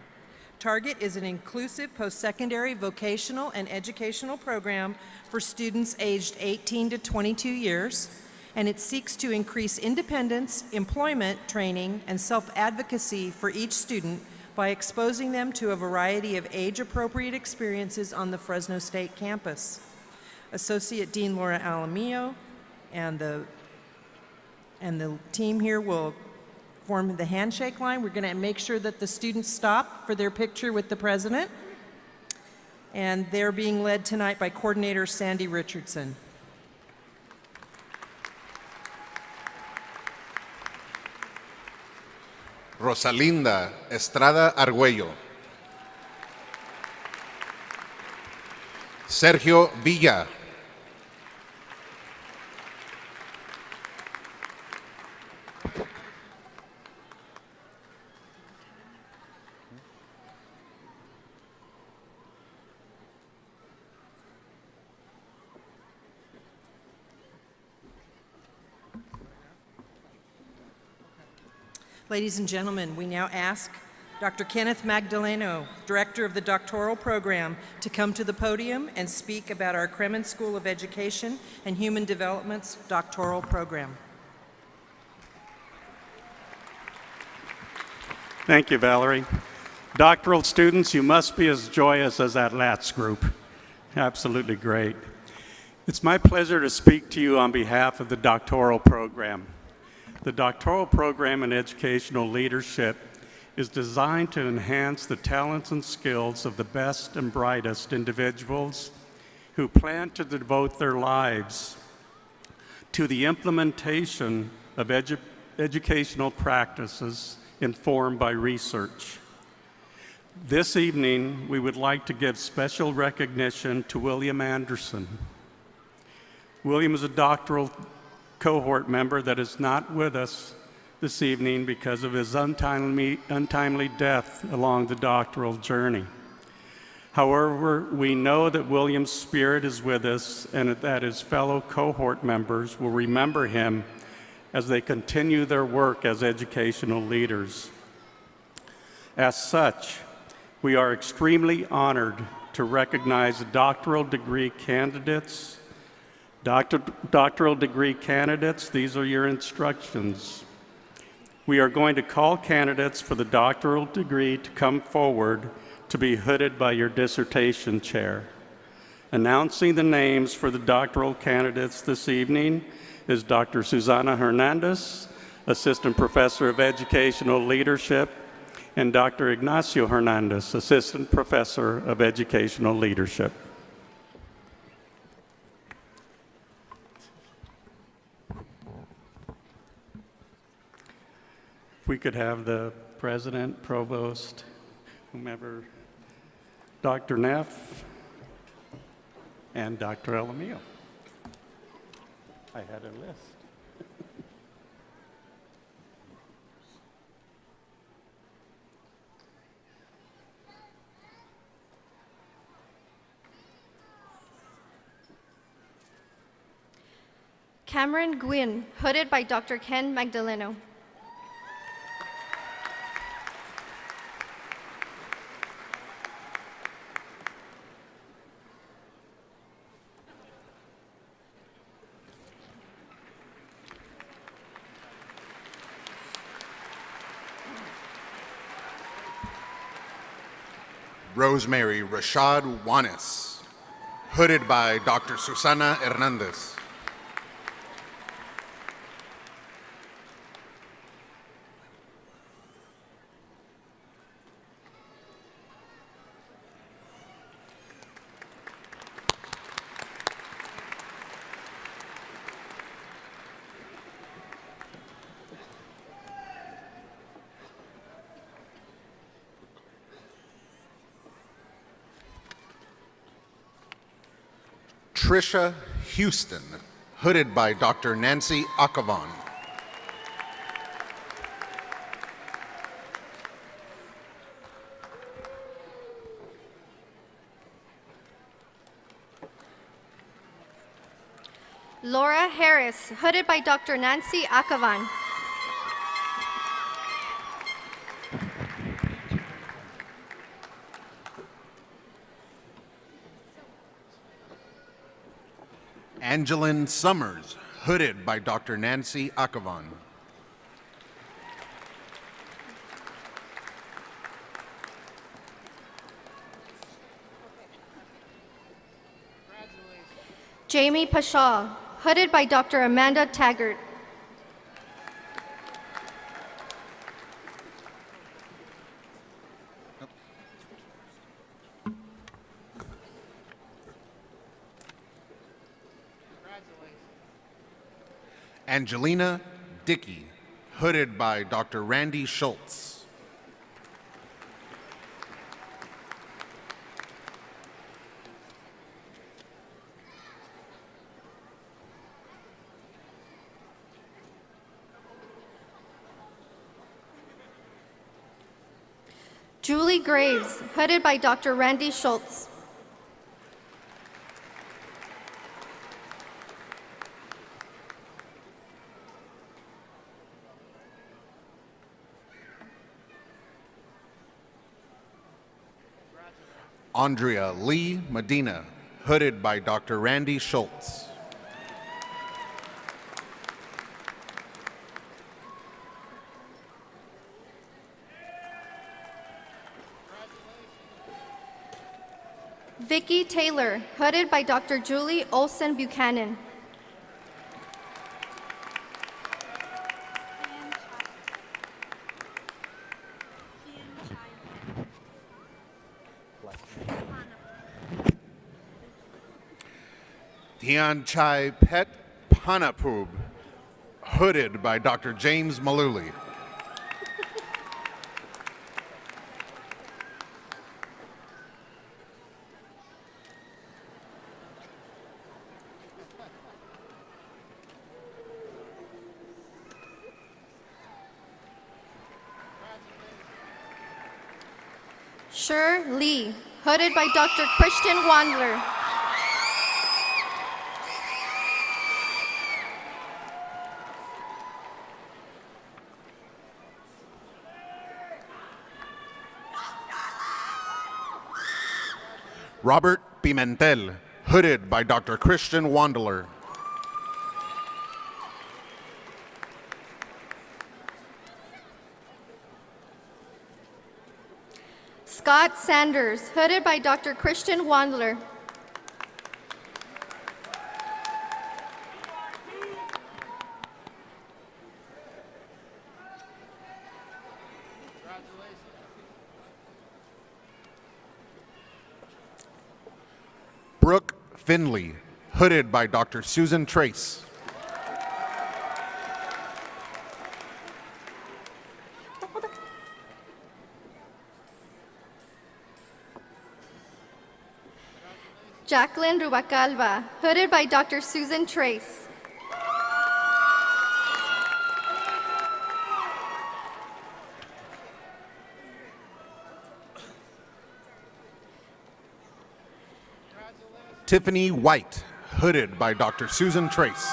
Target is an inclusive post-secondary vocational and educational program for students aged 18 to 22 years, and it seeks to increase independence, employment, training, and self-advocacy for each student by exposing them to a variety of age-appropriate experiences on the Fresno State campus. Associate Dean Laura Alamillo and the team here will form the handshake line. We're going to make sure that the students stop for their picture with the president. And they're being led tonight by coordinator Sandy Richardson. Rosalinda Estrada Argüello. Sergio Villa. Ladies and gentlemen, we now ask Dr. Kenneth Magdaleno, Director of the Doctoral Program, to come to the podium and speak about our Kremen School of Education and Human Development's doctoral program. Thank you, Valerie. Doctoral students, you must be as joyous as that last group. Absolutely great. It's my pleasure to speak to you on behalf of the doctoral program. The doctoral program in educational leadership is designed to enhance the talents and skills of the best and brightest individuals who plan to devote their lives to the implementation of educational practices informed by research. This evening, we would like to give special recognition to William Anderson. William is a doctoral cohort member that is not with us this evening because of his untimely death along the doctoral journey. However, we know that William's spirit is with us and that his fellow cohort members will remember him as they continue their work as educational leaders. As such, we are extremely honored to recognize doctoral degree candidates. Doctoral degree candidates, these are your instructions. We are going to call candidates for the doctoral degree to come forward to be hooded by your dissertation chair. Announcing the names for the doctoral candidates this evening is Dr. Susana Hernandez, Assistant Professor of Educational Leadership, and Dr. Ignacio Hernandez, Assistant Professor of Educational Leadership. If we could have the president, provost, whomever, Dr. Neff, and Dr. Alamillo. I had a list. Cameron Gwynn, hooded by Dr. Ken Magdaleno. Rosemary Rashad Juanes, hooded by Dr. Susana Hernandez. Trisha Houston, hooded by Dr. Nancy Acavon. Laura Harris, hooded by Dr. Nancy Acavon. Angeline Summers, hooded by Dr. Nancy Acavon. Jamie Pashaw, hooded by Dr. Amanda Taggart. Angelina Dickey, hooded by Dr. Randy Schultz. Julie Graves, hooded by Dr. Randy Schultz. Andrea Lee Medina, hooded by Dr. Randy Schultz. Vicki Taylor, hooded by Dr. Julie Olson Buchanan. Tian Chai Pet Panapub, hooded by Dr. James Maluli. Sher Lee, hooded by Dr. Christian Wandler. Robert Pimentel, hooded by Dr. Christian Wandler. Scott Sanders, hooded by Dr. Christian Wandler. Brooke Finley, hooded by Dr. Susan Trace. Jacqueline Rubacalva, hooded by Dr. Susan Trace. Tiffany White, hooded by Dr. Susan Trace.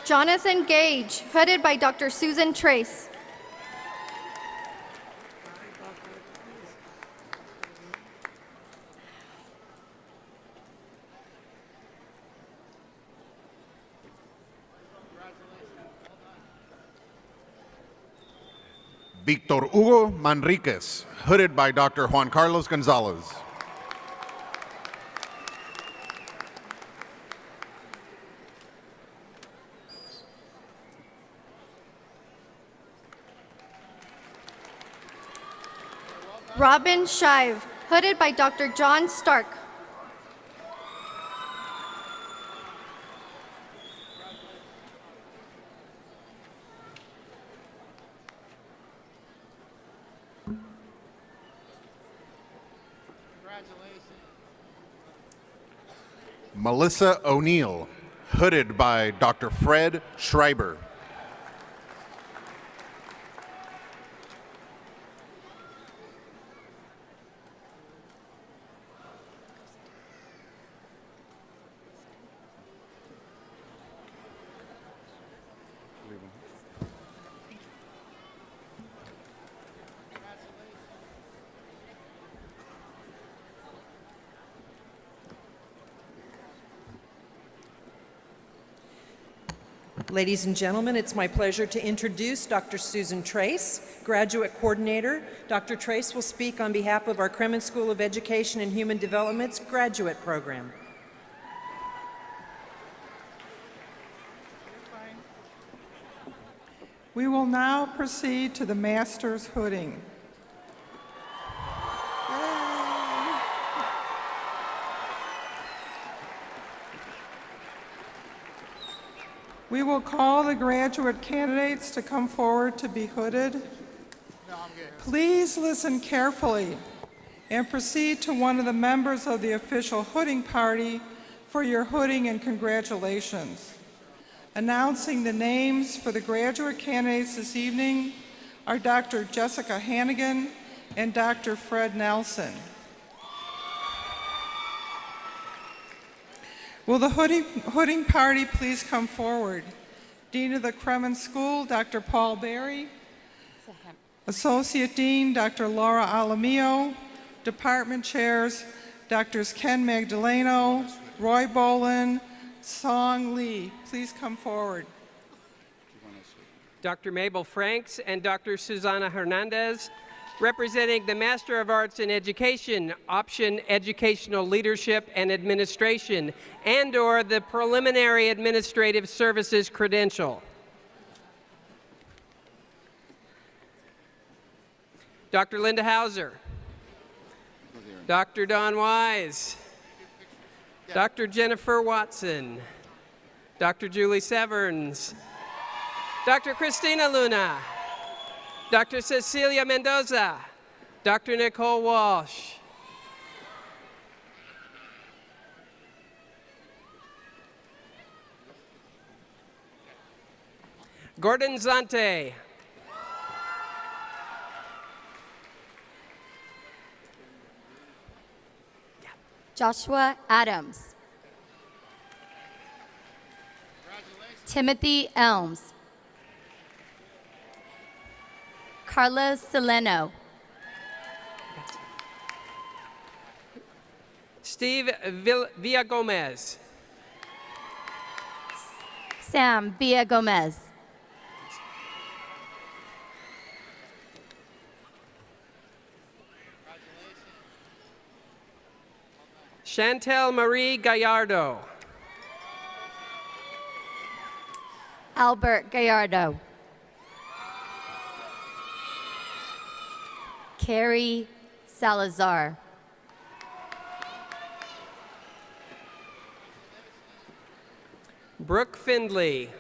Jonathan Gage, hooded by Dr. Susan Trace. Victor Hugo Manriquez, hooded by Dr. Juan Carlos Gonzalez. Robin Shive, hooded by Dr. John Stark. Melissa O'Neill, hooded by Dr. Fred Schreiber. Ladies and gentlemen, it's my pleasure to introduce Dr. Susan Trace, Graduate Coordinator. Dr. Trace will speak on behalf of our Kremen School of Education and Human Development's graduate program. We will now proceed to the master's hooding. We will call the graduate candidates to come forward to be hooded. Please listen carefully and proceed to one of the members of the official hooding party for your hooding and congratulations. Announcing the names for the graduate candidates this evening are Dr. Jessica Hannigan and Dr. Fred Nelson. Will the hooding party please come forward? Dean of the Kremen School, Dr. Paul Berry. Associate Dean, Dr. Laura Alamillo. Department Chairs, Drs. Ken Magdaleno, Roy Bolin, Song Lee. Please come forward. Dr. Mabel Franks and Dr. Susana Hernandez, representing the Master of Arts in Education, option Educational Leadership and Administration, and/or the Preliminary Administrative Services credential. Dr. Linda Hauser, Dr. Don Wise, Dr. Jennifer Watson, Dr. Julie Severns, Dr. Christina Luna, Dr. Cecilia Mendoza, Dr. Nicole Walsh, Gordon Zante, Joshua Adams, Timothy Elms, Carlos Seleno, Steve Villagomez, Sam Villagomez, Chantel Marie Gallardo, Albert Gallardo, Carrie Salazar, Brooke Findley,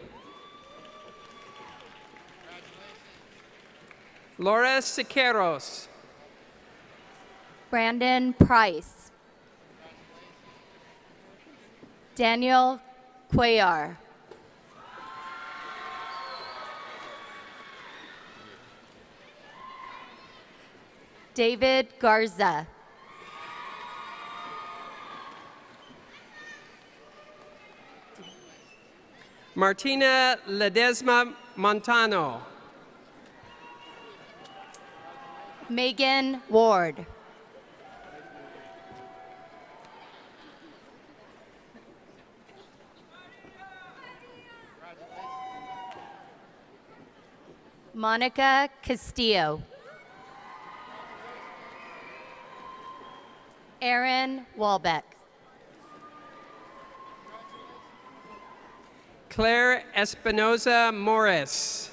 Laura Siqueiros, Brandon Price, Daniel Cuellar, David Garza, Martina Ledesma Montano, Megan Ward, Monica Castillo, Aaron Walbeck, Claire Espinoza Morris,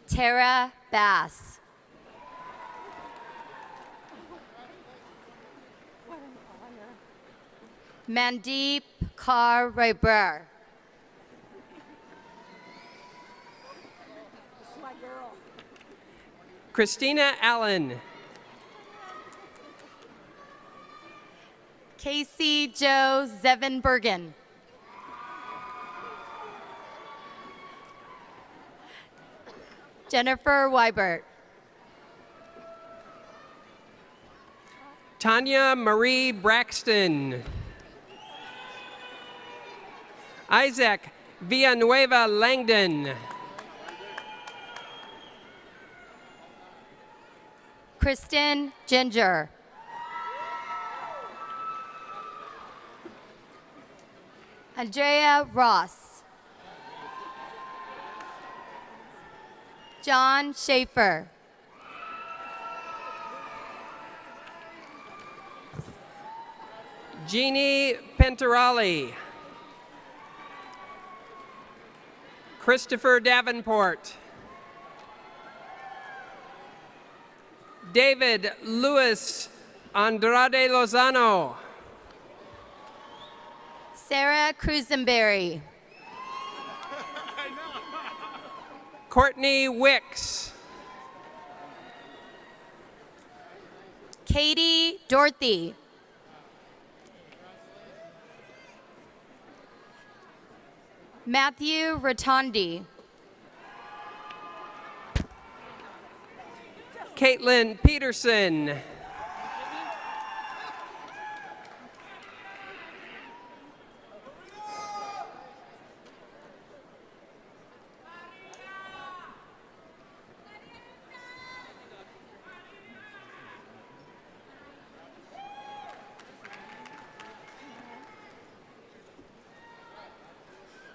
Tara Bass, Mandeep Kaur Raiber, Christina Allen. Casey Joe Zevenbergen. Jennifer Wybert. Tanya Marie Braxton. Isaac Villanueva Langdon. Kristen Ginger. Andrea Ross. John Schaefer. Jeannie Pentarali. Christopher Davenport. David Luis Andrade Lozano. Sarah Cruzenberry. Courtney Wicks. Katie Dorothy. Matthew Rotondi. Caitlin Peterson.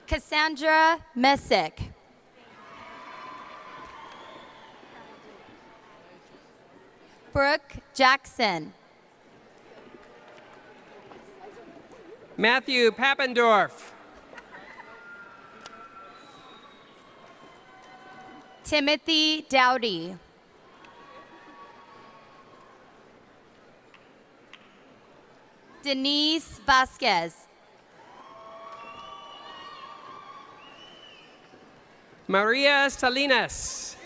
Cassandra Messick. Brooke Jackson. Matthew Pappendorf. Timothy Dowdy. Denise Vasquez. Maria Salinas.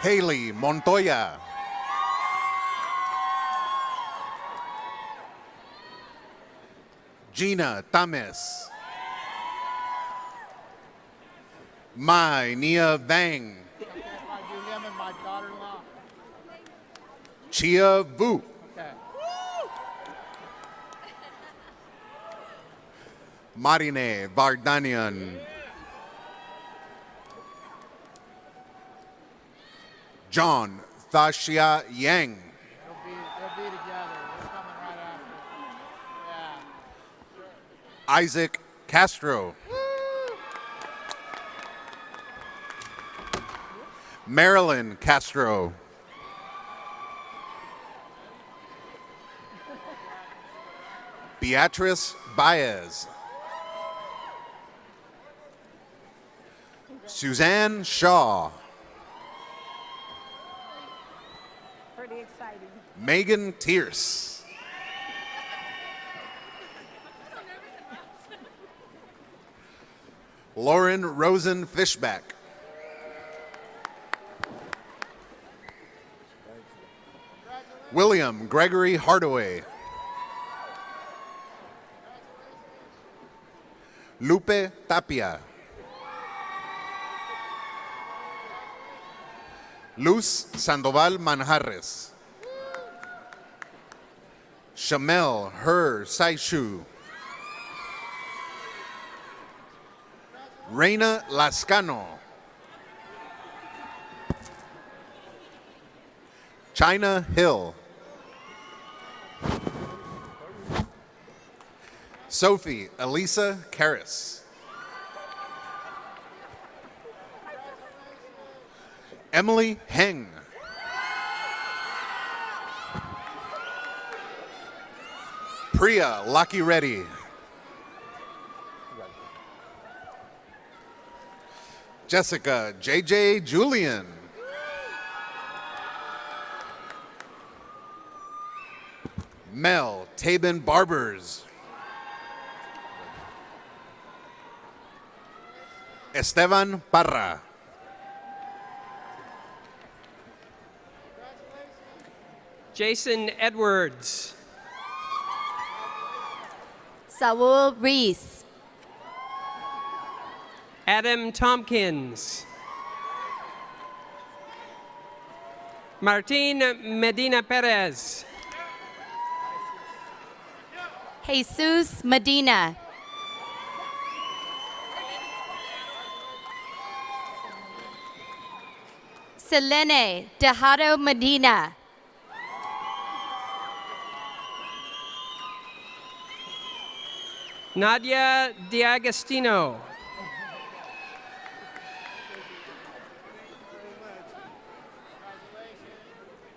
Haley Montoya. Gina Tames. Mai Nia Vang. Chia Vu. Marine Vardanian. John Thashia Yang. They'll be together. They're coming right after. Yeah. Isaac Castro. Marilyn Castro. Beatrice Baez. Suzanne Shaw. Pretty exciting. Megan Tierce. Lauren Rosen Fishback. William Gregory Hardaway. Lupe Tapia. Luz Sandoval Manjarres. Shamel Her Saishu. Reina Lascano. China Hill. Sophie Elisa Karras. Emily Heng. Priya Lucky Reddy. Jessica JJ Julian. Mel Tabin Barbers. Esteban Parra. Jason Edwards. Saul Reese. Adam Tompkins. Martin Medina Perez. Jesus Medina. Selene Tejado Medina. Nadia D'Agostino.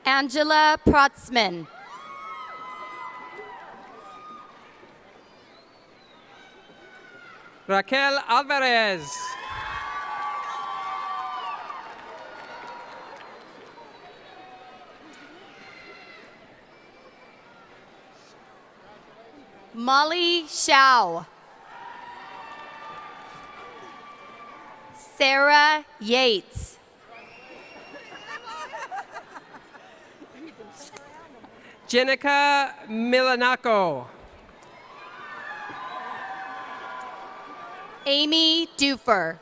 Angela Protzman. Raquel Alvarez. Molly Shao. Sarah Yates. Jenica Milanaco. Amy Dufer.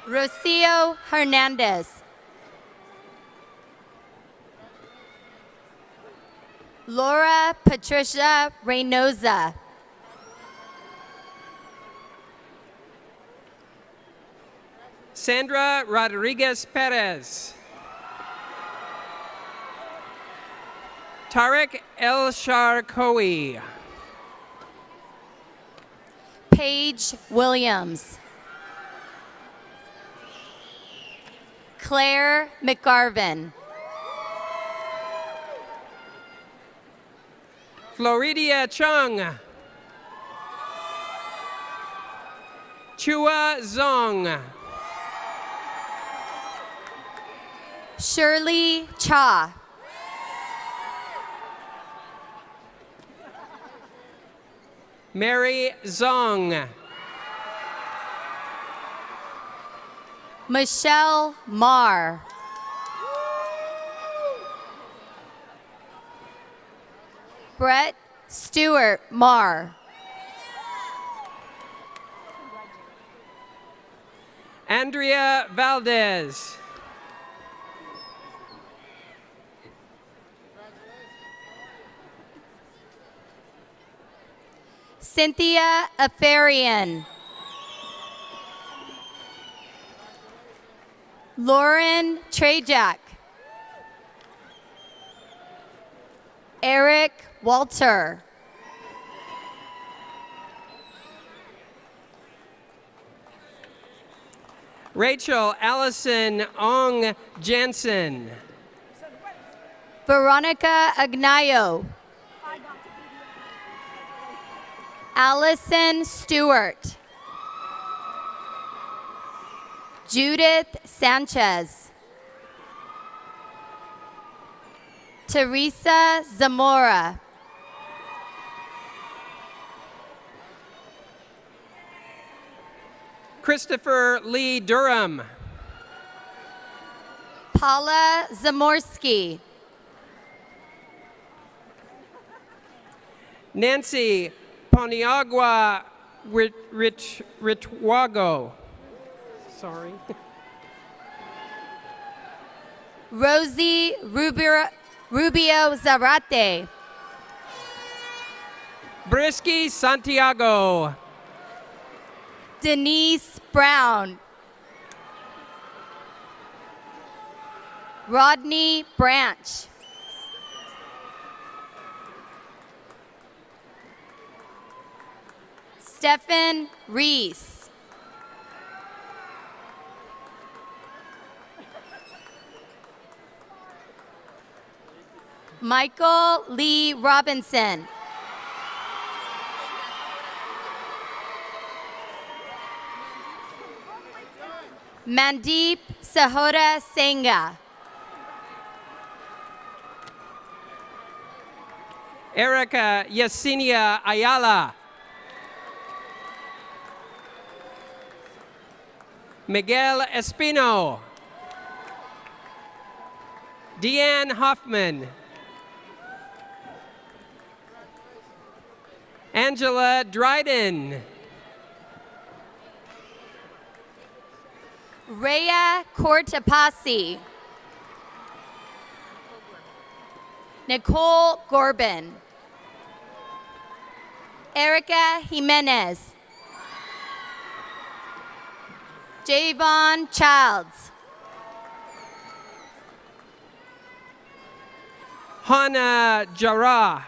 Rocio Hernandez. Laura Patricia Reynosa. Sandra Rodriguez Perez. Tarek El Sharkoui. Paige Williams. Claire McGarvin. Floridia Chung. Chua Zong. Shirley Cha. Mary Zong. Michelle Marr. Brett Stewart Marr. Andrea Valdez. Cynthia Afarian. Lauren Trajak. Eric Walter. Rachel Allison Ong Jensen. Veronica Agnayo. Allison Stewart. Judith Sanchez. Teresa Zamora. Christopher Lee Durham. Paula Zamorsky. Nancy Poniagua Richwago. Sorry. Rosie Rubio Zarate. Brisky Santiago. Denise Brown. Rodney Branch. Stephen Reese. Michael Lee Robinson. Mandeep Sahota Senga. Erica Yesenia Ayala. Miguel Espino. Deanne Hoffman. Angela Dryden. Rhea Cortapasi. Nicole Gorbin. Erica Jimenez. Javon Childs. Hannah Jarrah.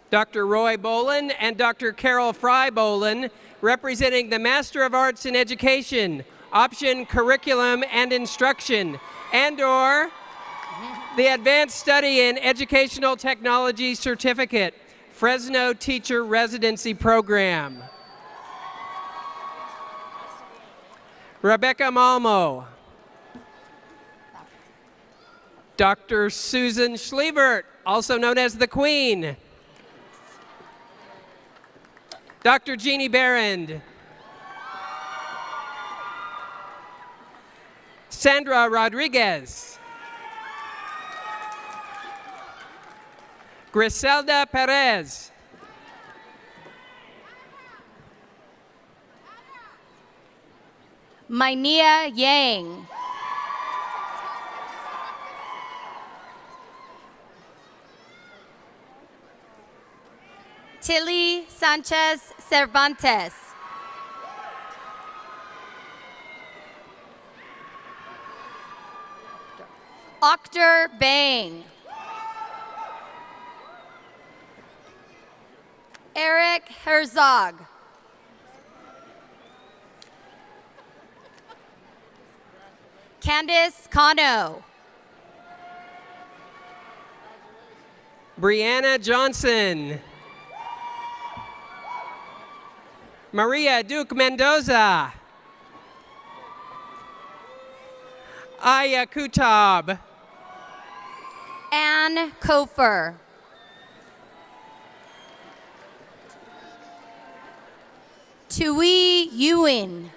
Dr. Roy Bolin and Dr. Carol Fry Bolin, representing the Master of Arts in Education, option Curriculum and Instruction, and/or the Advanced Study in Educational Technology Certificate, Fresno Teacher Residency Program. Rebecca Malmo. Dr. Susan Schlievert, also known as the Queen. Dr. Jeannie Barrand. Sandra Rodriguez. Griselda Perez. Mainia Yang. Tilly Sanchez Cervantes. Octor Bang. Eric Herzog. Candice Cano. Brianna Johnson. Maria Duke Mendoza. Aya Kutab. Ann Kofer. Tui Ewing.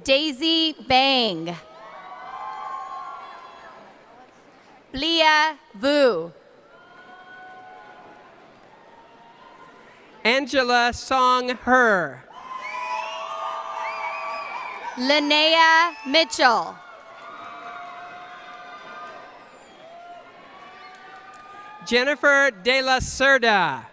Daisy Bang. Blia Vu. Angela Song Her. Linnea Mitchell. Jennifer De La Cerda.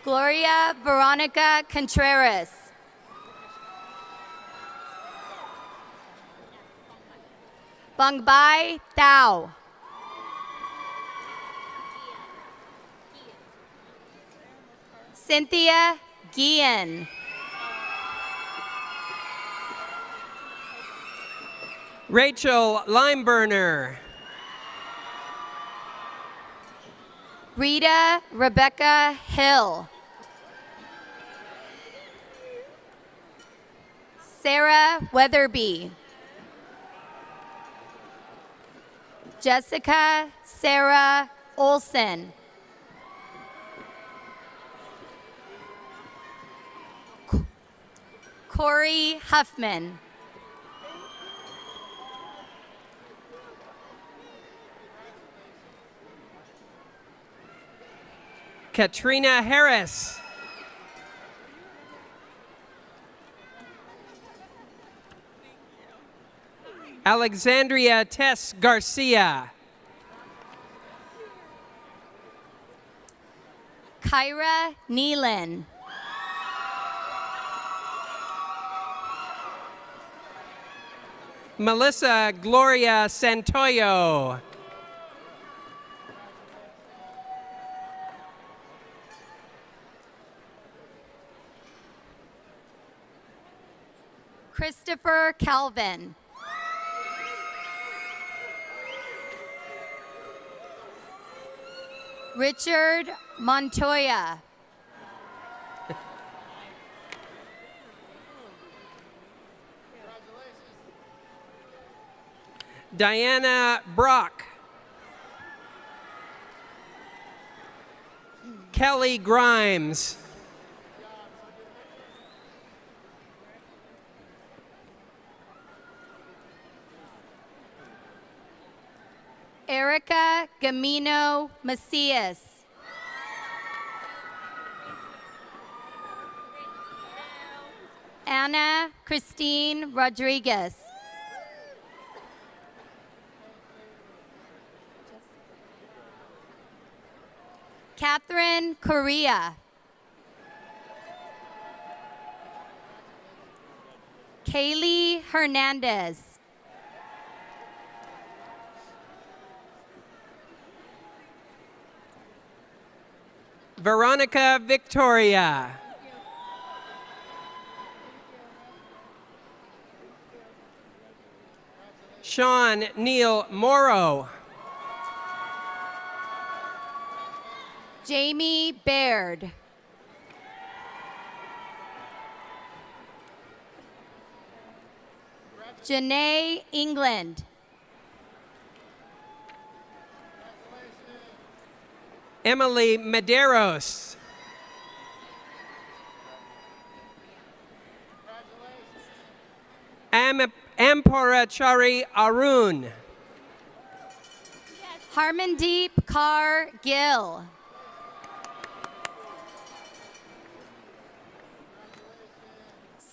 Gloria Veronica Contreras. Bangbai Thao. Cynthia Guillen. Rachel Limeburner. Rita Rebecca Hill. Sarah Weatherby. Jessica Sarah Olson. Corey Huffman. Katrina Harris. Alexandria Tess Garcia. Kyra Nealon. Melissa Gloria Santoyo. Christopher Calvin. Richard Montoya. Diana Brock. Kelly Grimes. Erica Gamino Macias. Anna Christine Rodriguez. Catherine Correa. Kaylee Hernandez. Veronica Victoria. Sean Neil Morrow. Jamie Baird. Janae England. Emily Medeiros. Amporachari Arun. Harmandeep Kaur Gill.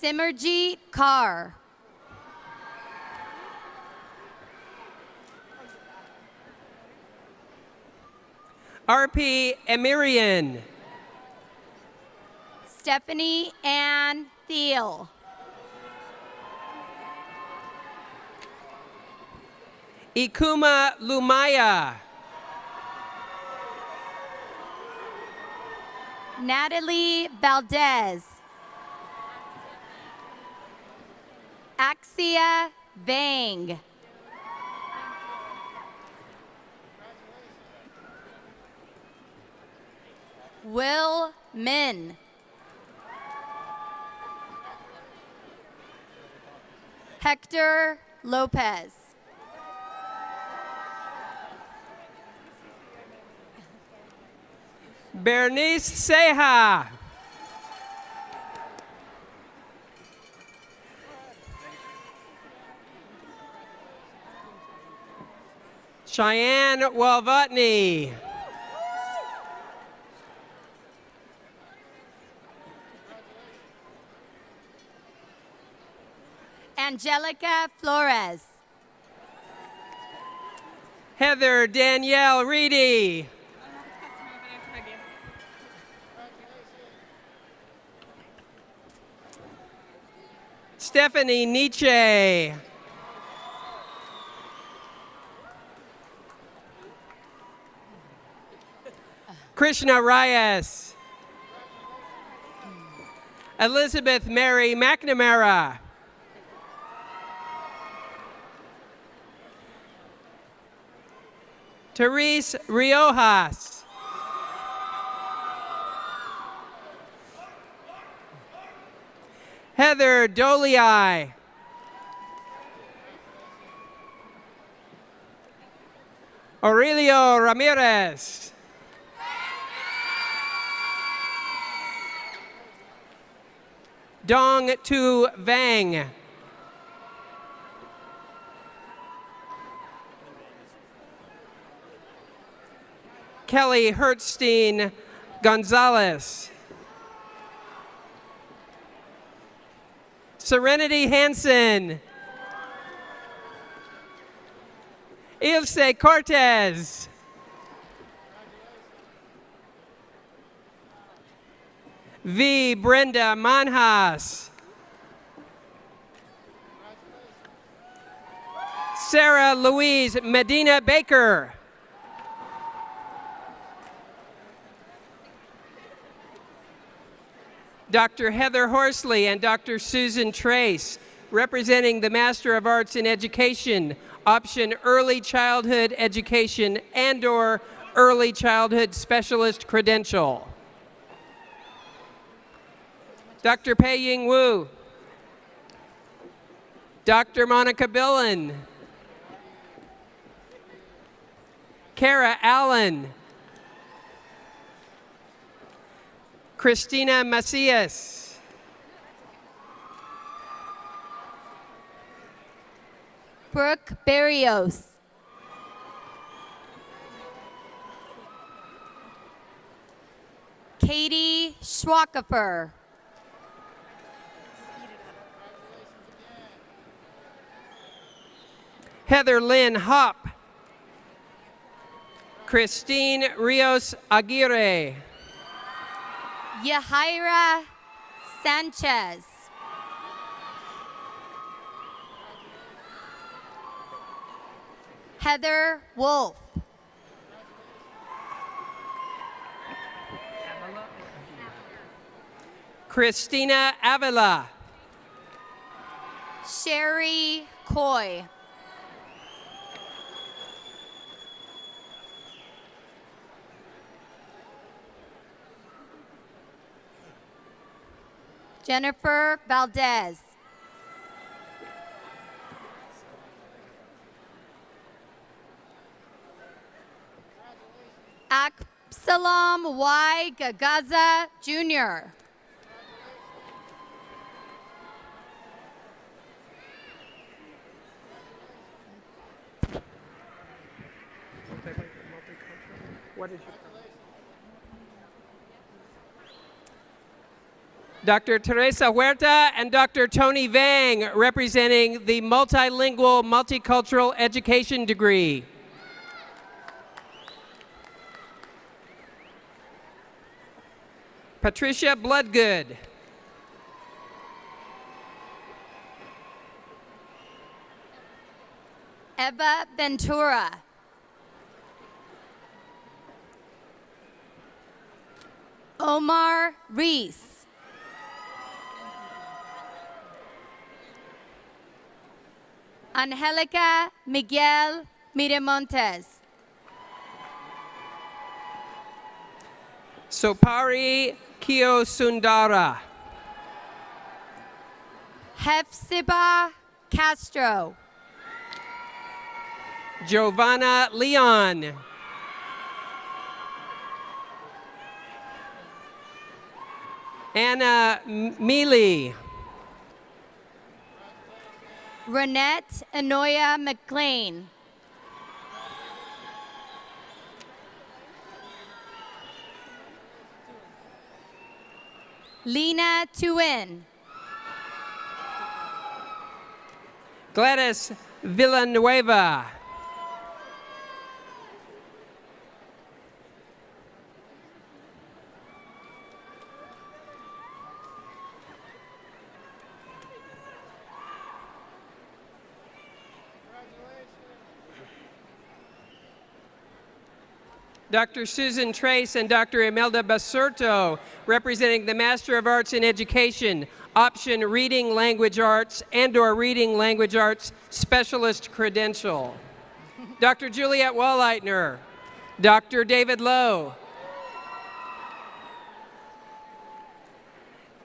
Simerjeet Kaur. RP Emirian. Stephanie Ann Thiel. Ikuma Lumaya. Natalie Valdez. Axia Vang. Will Min. Hector Lopez. Bernice Seha. Cheyenne Walvotny. Angelica Flores. Heather Danielle Reedy. Stephanie Nietzsche. Krishna Reyes. Elizabeth Mary McNamara. Therese Riojas. Heather Dolii. Aurelio Ramirez. Dong Tu Vang. Kelly Hertzstein Gonzalez. Serenity Hansen. Ilse Cortez. V. Brenda Manhas. Sarah Louise Medina Baker. Dr. Heather Horsley and Dr. Susan Trace, representing the Master of Arts in Education, option Early Childhood Education and/or Early Childhood Specialist Credential. Dr. Pei-Ying Wu. Dr. Monica Billen. Kara Allen. Christina Macias. Brooke Barrios. Katie Schwackefer. Heather Lynn Hopp. Christine Rios Aguirre. Yahaira Sanchez. Heather Wolf. Christina Avila. Sherry Coy. Jennifer Valdez. Absalom Y. Gagaza Jr. Dr. Teresa Huerta and Dr. Tony Vang, representing the Multilingual Multicultural Education degree. Patricia Bloodgood. Eva Ventura. Omar Reese. Angelica Miguel Miramontes. Sopari Kiyosundara. Hefzibah Castro. Giovanna Leon. Anna Mealy. Renette Anoya McLean. Lena Tuin. Gladys Villanueva. Dr. Susan Trace and Dr. Imelda Basurto, representing the Master of Arts in Education, option Reading Language Arts and/or Reading Language Arts Specialist Credential. Dr. Juliet Walleitner, Dr. David Lowe,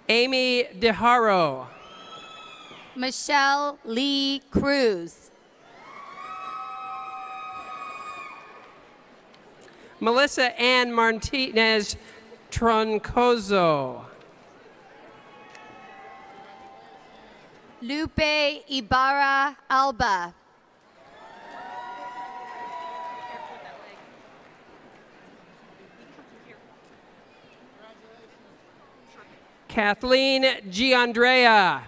Amy DeHaro, Michelle Lee Cruz. Melissa Ann Martinez Troncoso, Lupe Ibarra Alba. Kathleen Giandrea,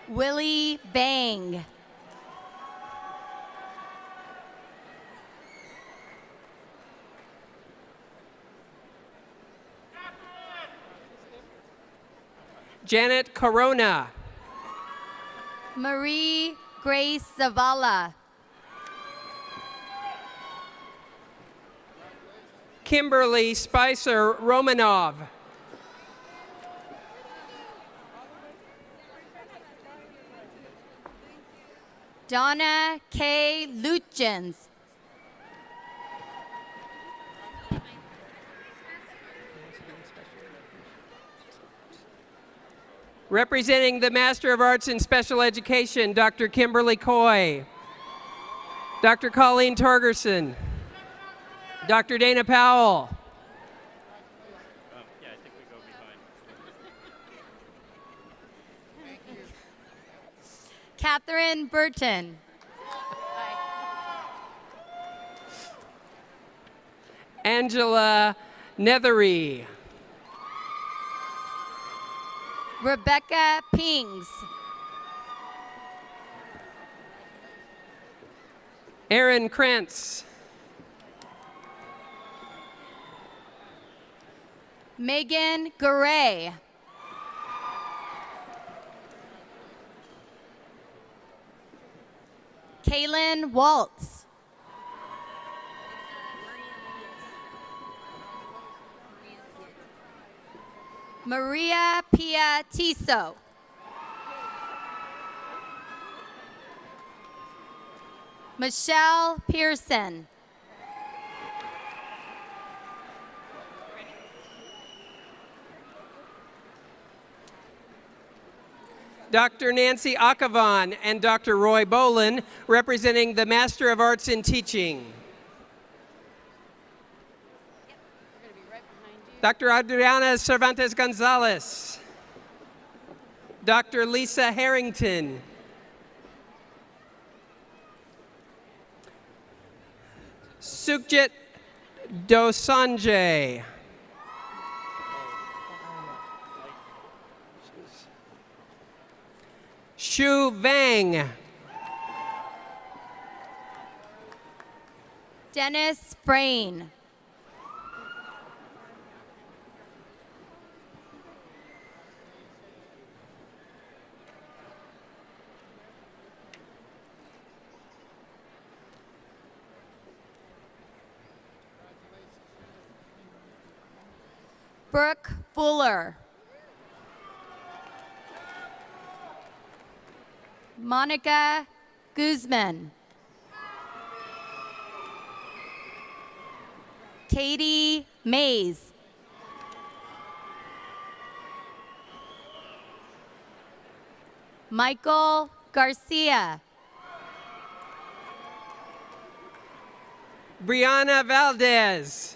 Willie Bang. Janet Corona, Marie Grace Zavala. Kimberly Spicer Romanov, Donna K. Luchens. Representing the Master of Arts in Special Education, Dr. Kimberly Coy, Dr. Colleen Torgerson, Dr. Dana Powell, Catherine Burton. Angela Nethery, Rebecca Pings. Aaron Krentz, Megan Garay. Kaylin Waltz. Maria Pia Tiso. Michelle Pearson. Dr. Nancy Akhavan, and Dr. Roy Bolin, representing the Master of Arts in Teaching. Dr. Adriana Cervantes Gonzalez, Dr. Lisa Harrington, Sukhjit Dosanjay, Shu Vang, Dennis Frain. Brooke Fuller. Monica Guzman. Katie Mays. Michael Garcia. Brianna Valdez,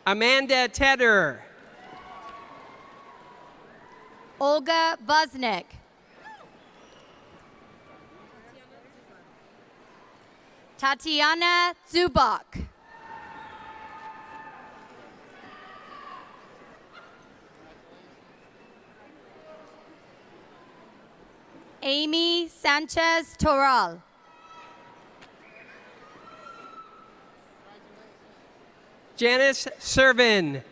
Amanda Tedder, Olga Buznik. Tatiana Zubak. Amy Sanchez Toral. Janice Servin,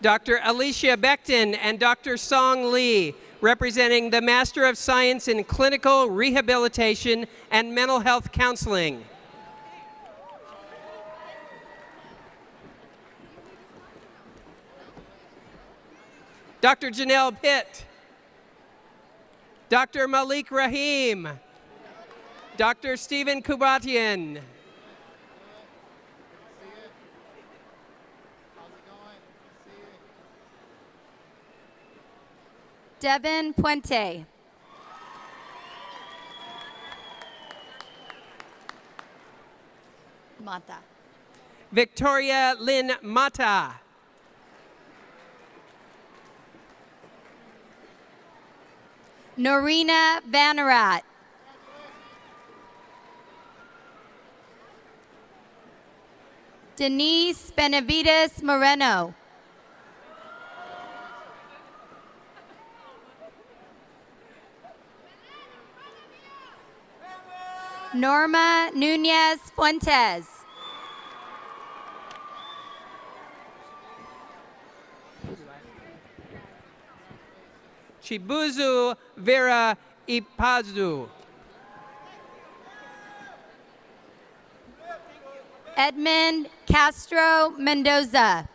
Dr. Alicia Becton and Dr. Song Lee, representing the Master of Science in Clinical Rehabilitation and Mental Health Counseling. Dr. Janelle Pitt, Dr. Malik Rahim, Dr. Stephen Kubatian, Devin Puente. Mata. Victoria Lynn Mata, Norina Vanarat. Denise Benavides Moreno. Norma Nunez Fuentes. Chibuzu Vera Ipazu, Edmund Castro Mendoza.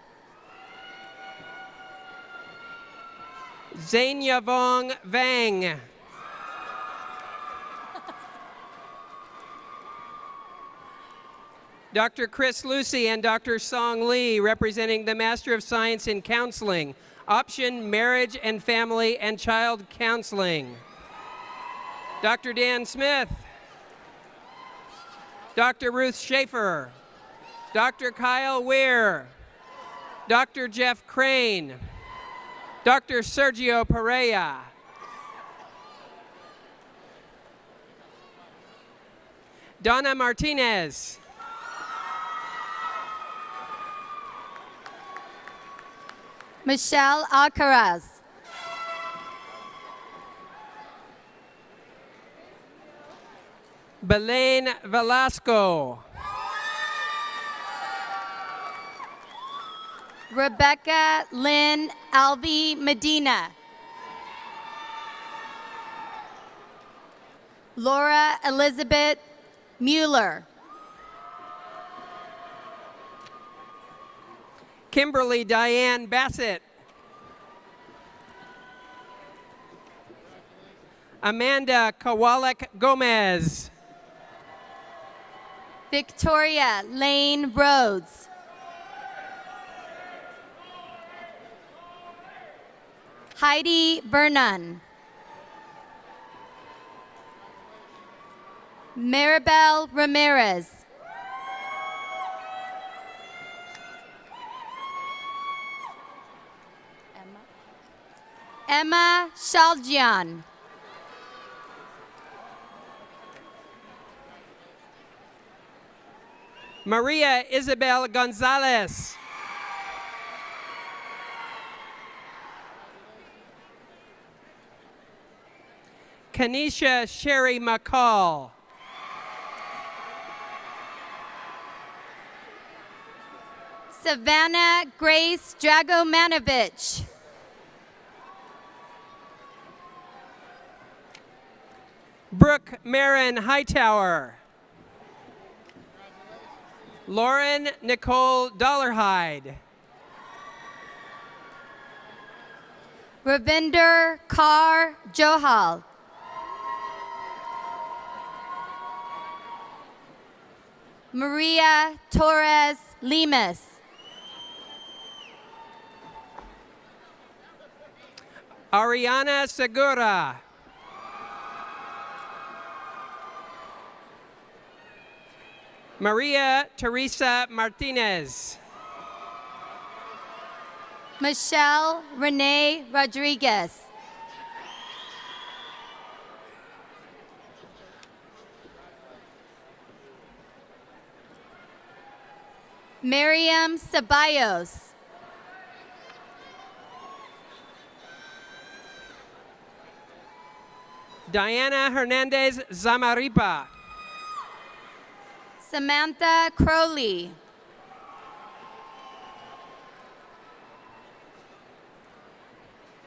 Zainyavong Vang. Dr. Chris Lucy and Dr. Song Lee, representing the Master of Science in Counseling, option Marriage and Family and Child Counseling. Dr. Dan Smith, Dr. Ruth Schaefer, Dr. Kyle Weir, Dr. Jeff Crane, Dr. Sergio Pereira, Donna Martinez, Michelle Alcaraz. Belen Velasco, Rebecca Lynn Alvey Medina. Laura Elizabeth Mueller. Kimberly Diane Bassett, Amanda Kowalik Gomez, Victoria Lane Rhodes. Heidi Vernon. Maribel Ramirez. Emma Shaljian. Maria Isabel Gonzalez, Kanisha Sherry McCall, Savannah Grace Dragomanovich. Brooke Marin Hightower, Lauren Nicole Dollarhide, Ravinder Kaur Johal. Maria Torres Lemus. Ariana Segura, Maria Teresa Martinez, Michelle Renee Rodriguez. Miriam Ceballos. Diana Hernandez Zamaripa, Samantha Crowley.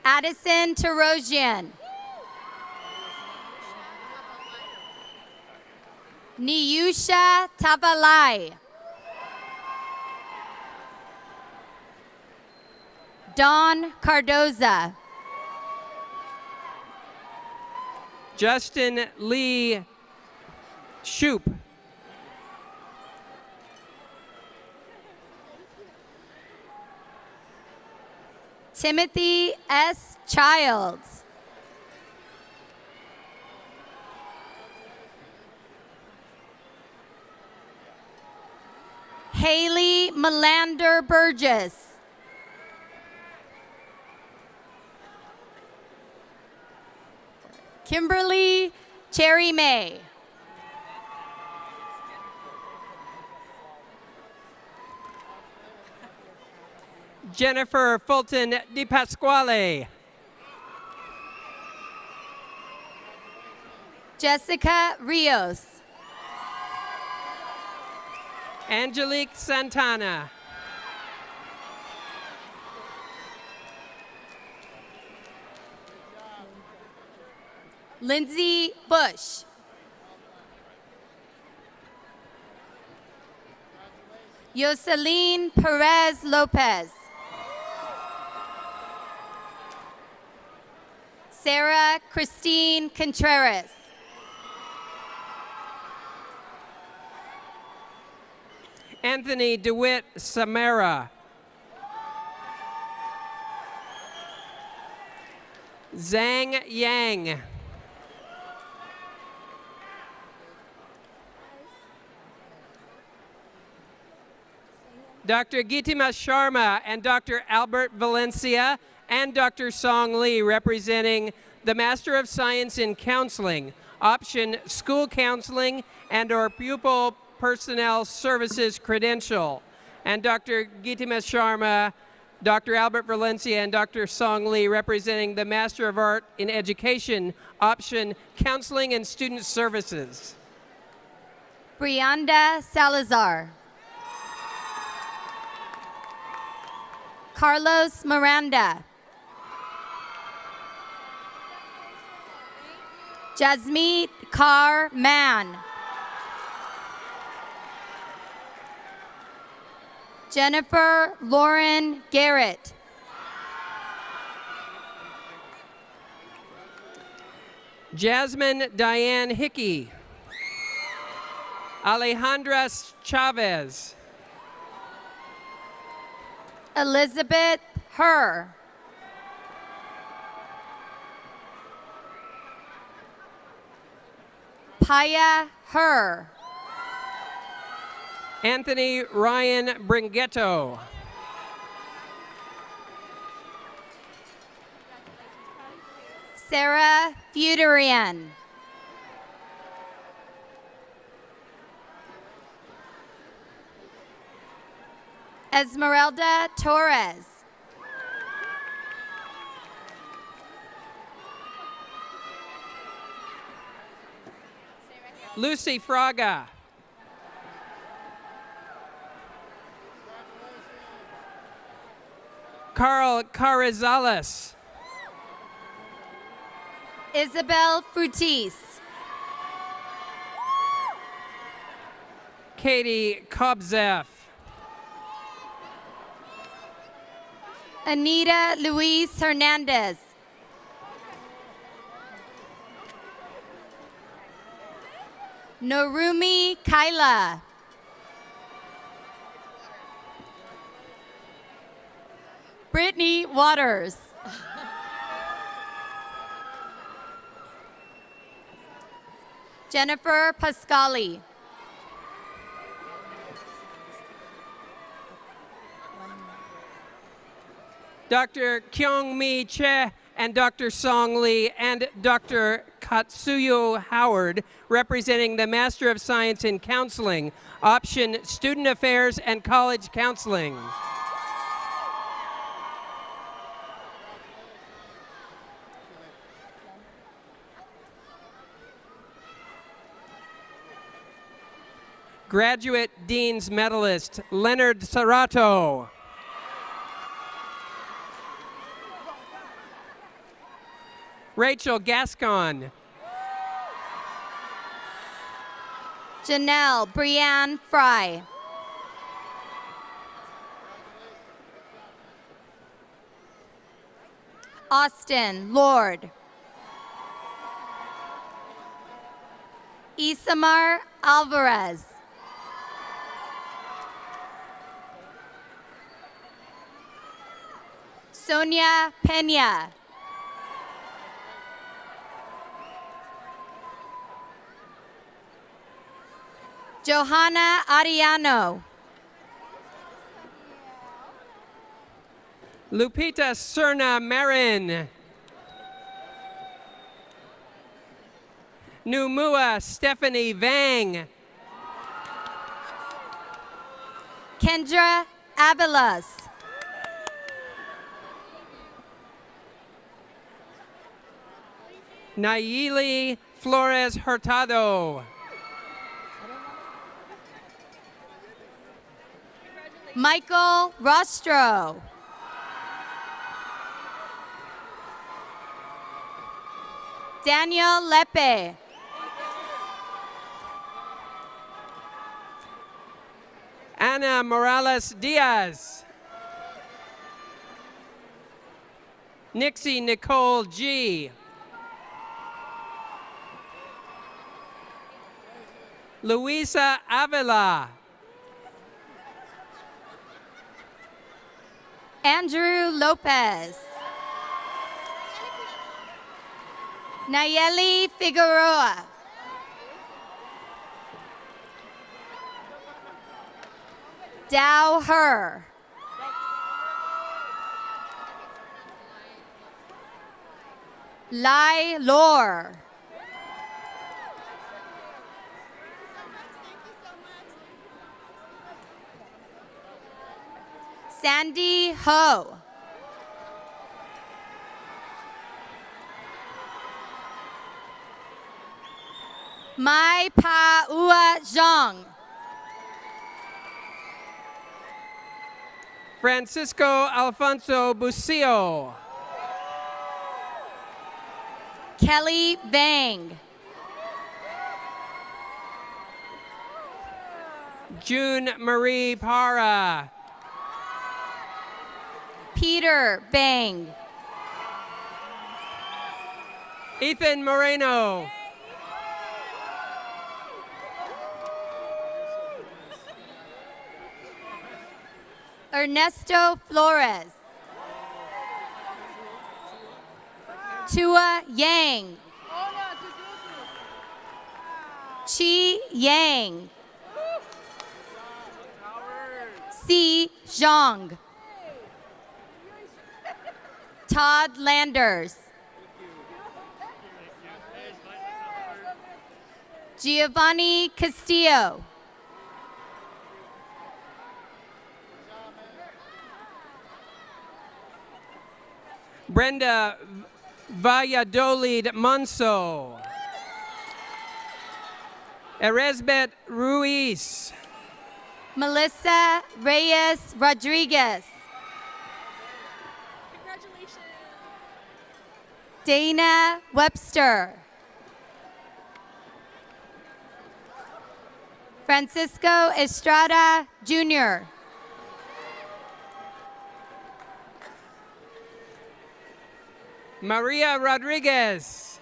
Addison Tarosian. Niyusha Tavalai. Dawn Cardoza. Justin Lee Shoup, Timothy S. Childs. Haley Melander Burgess. Kimberly Cherry May. Jennifer Fulton Di Pasquale, Jessica Rios. Angelique Santana, Lindsay Bush. Yoselin Perez Lopez. Sarah Christine Contreras. Anthony DeWitt Samara. Zhang Yang. Dr. Gitima Sharma and Dr. Albert Valencia and Dr. Song Lee, representing the Master of Science in Counseling, option School Counseling and/or Pupil Personnel Services credential. And Dr. Gitima Sharma, Dr. Albert Valencia, and Dr. Song Lee, representing the Master of Art in Education, option Counseling and Student Services. Brianda Salazar. Carlos Miranda. Jasmeet Kaur Mann. Jennifer Lauren Garrett. Jasmine Diane Hickey. Alejandra Chavez. Elizabeth Herr. Paya Herr. Anthony Ryan Bringetto. Sarah Fuderian. Esmeralda Torres. Lucy Fraga. Carl Carrizales. Isabel Frutis. Katie Kobzeff. Anita Luis Hernandez. Norumi Kaila. Brittany Waters. Jennifer Pascali. Dr. Kyung Mi Che and Dr. Song Lee and Dr. Katsuyo Howard, representing the Master of Science in Counseling, option Student Affairs and College Counseling. Graduate Dean's Medalist Leonard Sarato. Rachel Gascon. Janelle Brianne Fry. Austin Lord. Isamar Alvarez. Sonia Pena. Johanna Ariano. Lupita Serna Marin. Numua Stephanie Vang. Kendra Avilas. Nayeli Flores Hurtado. Michael Rostro. Daniel Lepe. Ana Morales Diaz. Nixie Nicole G. Luisa Avila. Andrew Lopez. Nayeli Figueroa. Dow Her. Lai Lor. Sandy Ho. Mai Pa Ua Zhang. Francisco Alfonso Bucio. Kelly Vang. June Marie Para. Peter Bang. Ethan Moreno. Ernesto Flores. Tua Yang. Chi Yang. Si Zhang. Todd Landers. Giovanni Castillo. Brenda Valladolid Monso. Eresbet Ruiz. Melissa Reyes Rodriguez. Dana Webster. Francisco Estrada Jr. Maria Rodriguez.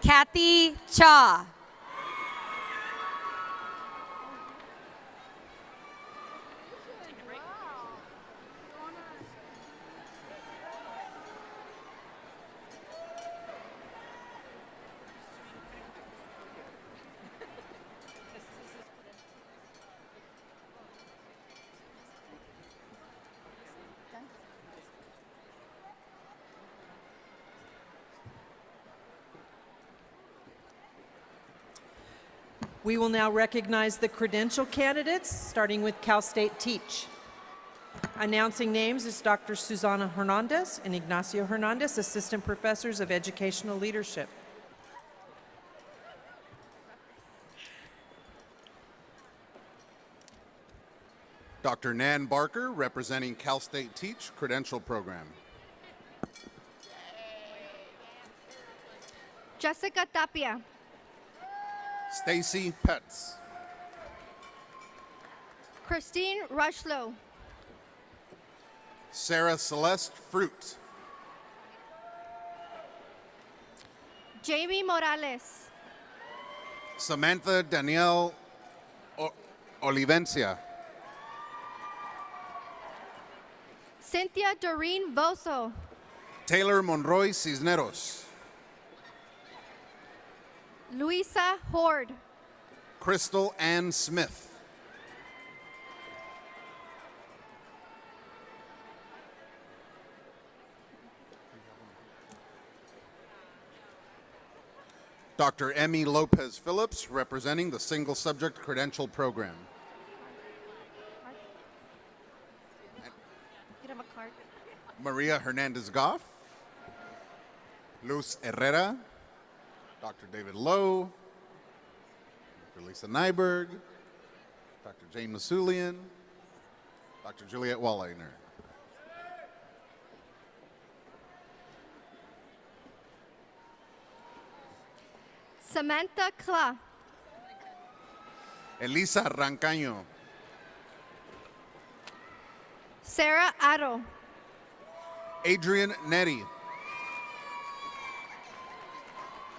Kathy Cha. We will now recognize the credential candidates, starting with Cal State Teach. Announcing names is Dr. Susana Hernandez and Ignacio Hernandez, Assistant Professors of Educational Leadership. Dr. Nan Barker, representing Cal State Teach Credential Program. Jessica Tapia. Stacy Petz. Christine Rushlow. Sarah Celeste Fruit. Jamie Morales. Samantha Danielle Olivencia. Cynthia Doreen Voso. Taylor Monroy Cisneros. Luisa Horde. Crystal Ann Smith. Dr. Emmy Lopez Phillips, representing the Single Subject Credential Program. You have a card. Maria Hernandez Goff. Luz Herrera. Dr. David Lowe, Dr. Lisa Nyberg, Dr. Jane Masulian, Dr. Juliet Walliner. Samantha Kla. Elisa Rancaño, Sarah Aro, Adrian Neri,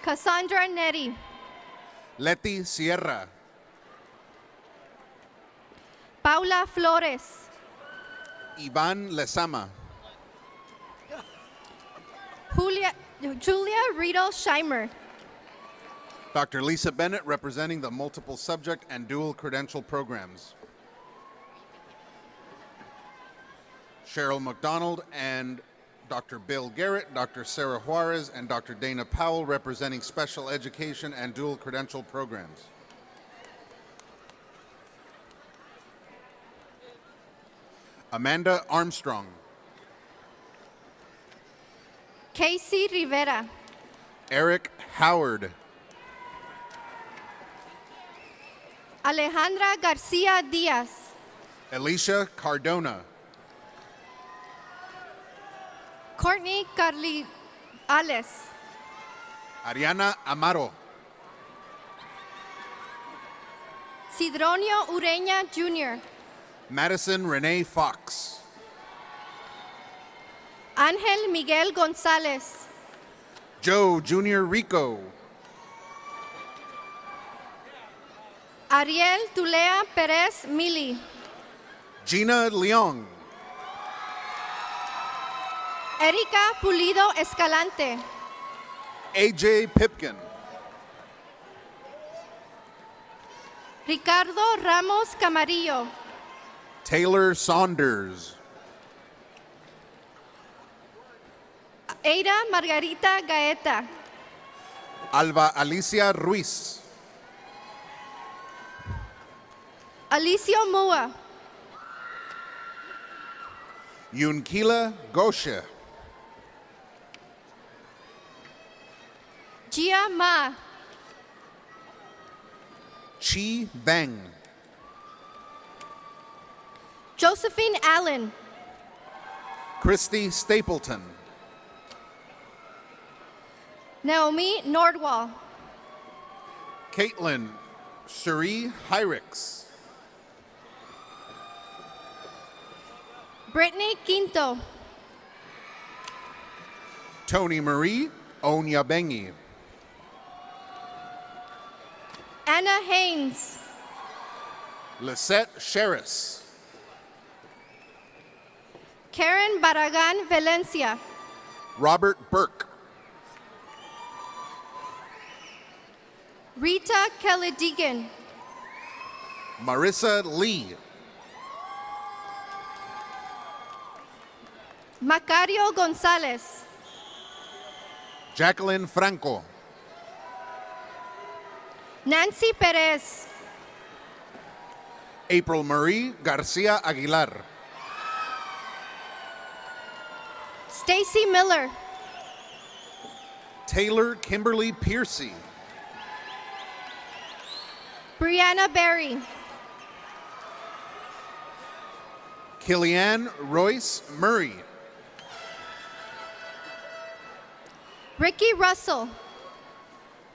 Cassandra Neri, Leti Sierra, Paula Flores, Iván Lezama, Julia Riedel Scheimer, Dr. Lisa Bennett, representing the multiple subject and dual credential programs. Cheryl McDonald and Dr. Bill Garrett, Dr. Sarah Juarez, and Dr. Dana Powell, representing special education and dual credential programs. Amanda Armstrong, Casey Rivera, Eric Howard, Alejandra Garcia Diaz, Alicia Cardona, Courtney Carli Ales, Ariana Amaro, Sidronio Ureña Jr., Madison Renee Fox, Ángel Miguel González, Joe Junior Rico, Ariel Tulea Perez Mili, Gina Leong, Erika Pulido Escalante, AJ Pipkin, Ricardo Ramos Camarillo, Taylor Saunders, Eira Margarita Gaeta, Alba Alicia Ruiz, Alicio Mua, Yunkila Goshe, Gia Ma, Chi Beng, Josephine Allen, Christy Stapleton, Naomi Nordwall, Caitlin Cherie Hyrix, Brittany Quinto, Tony Marie Onyabengi, Anna Haynes, Lisette Sheris, Karen Barragan Valencia, Robert Burke, Rita Kelly Deegan, Marissa Lee, Macario González, Jacqueline Franco, Nancy Perez, April Marie Garcia Aguilar, Stacy Miller, Taylor Kimberly Piercy, Brianna Berry, Killianne Royce Murray, Ricky Russell,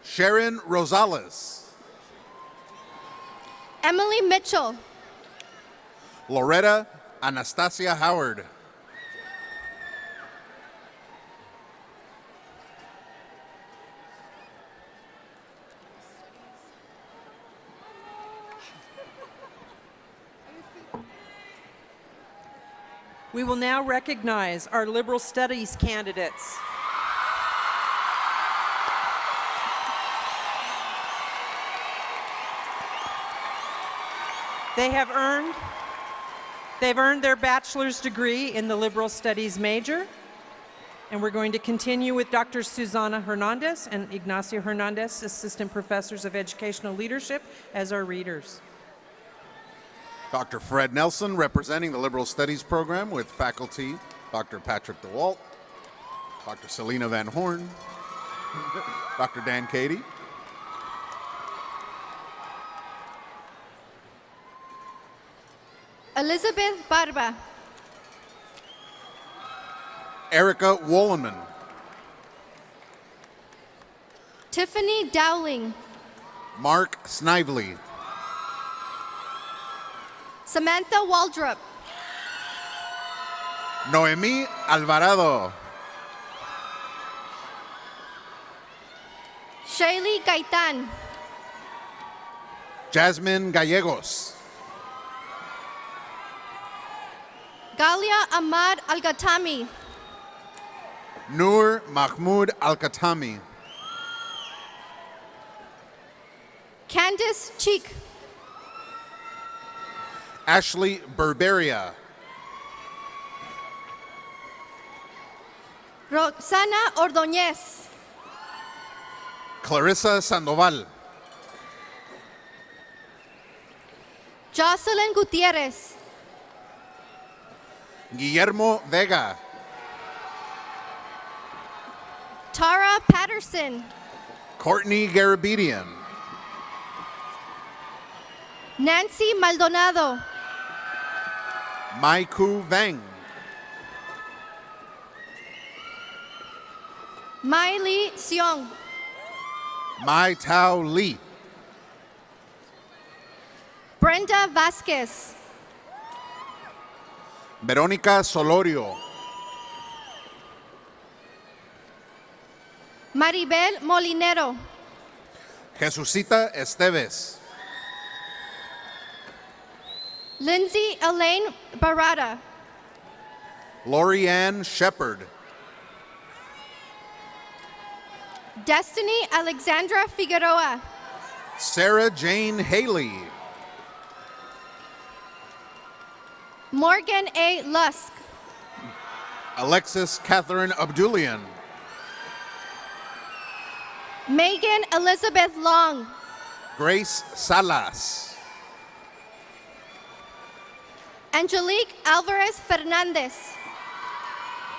Sharon Rosales, Emily Mitchell, Loretta Anastasia Howard, We will now recognize our liberal studies candidates. They've earned their bachelor's degree in the liberal studies major. And we're going to continue with Dr. Susana Hernandez and Ignacio Hernandez, assistant professors of educational leadership, as our readers. Dr. Fred Nelson, representing the Liberal Studies program with faculty Dr. Patrick DeWalt, Dr. Selena Van Horn, Dr. Dan Cady, Elizabeth Barba, Erica Wolleman, Tiffany Dowling, Mark Snively, Samantha Waldrop. Noemí Alvarado. Shaylee Gaitan. Jasmine Gallegos. Galia Ahmad Al-Ghatami. Noor Mahmoud Al-Khatami. Candice Cheek. Ashley Berberia. Roxana Ordóñez. Clarissa Sandoval. Jocelyn Gutierrez. Guillermo Vega. Tara Patterson. Courtney Garabedian. Nancy Maldonado. Maiku Vang. Mai Lee Seong. Mai Tao Lee. Brenda Vasquez. Verónica Solorio. Maribel Molinero. Jesucita Esteves. Lindsay Elaine Barada. Lori Ann Shepard. Destiny Alexandra Figueroa. Sarah Jane Haley. Morgan A. Lusk. Alexis Catherine Abdulian. Megan Elizabeth Long. Grace Salas. Angelique Alvarez Fernandez.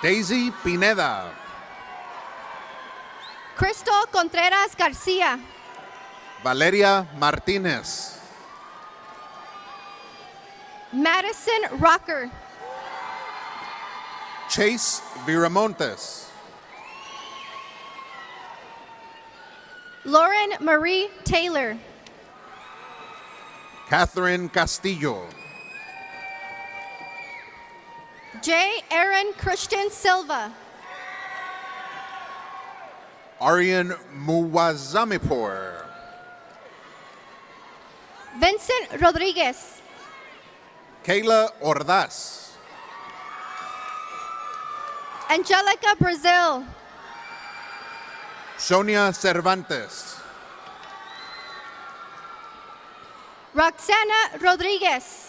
Daisy Pineda. Crystal Contreras Garcia. Valeria Martinez. Madison Rocker. Chase Viramontes. Lauren Marie Taylor. Catherine Castillo. J. Aaron Christian Silva. Aryan Muwazamipur. Vincent Rodriguez. Kayla Ordaz. Angelica Brazil. Sonia Cervantes. Roxana Rodriguez.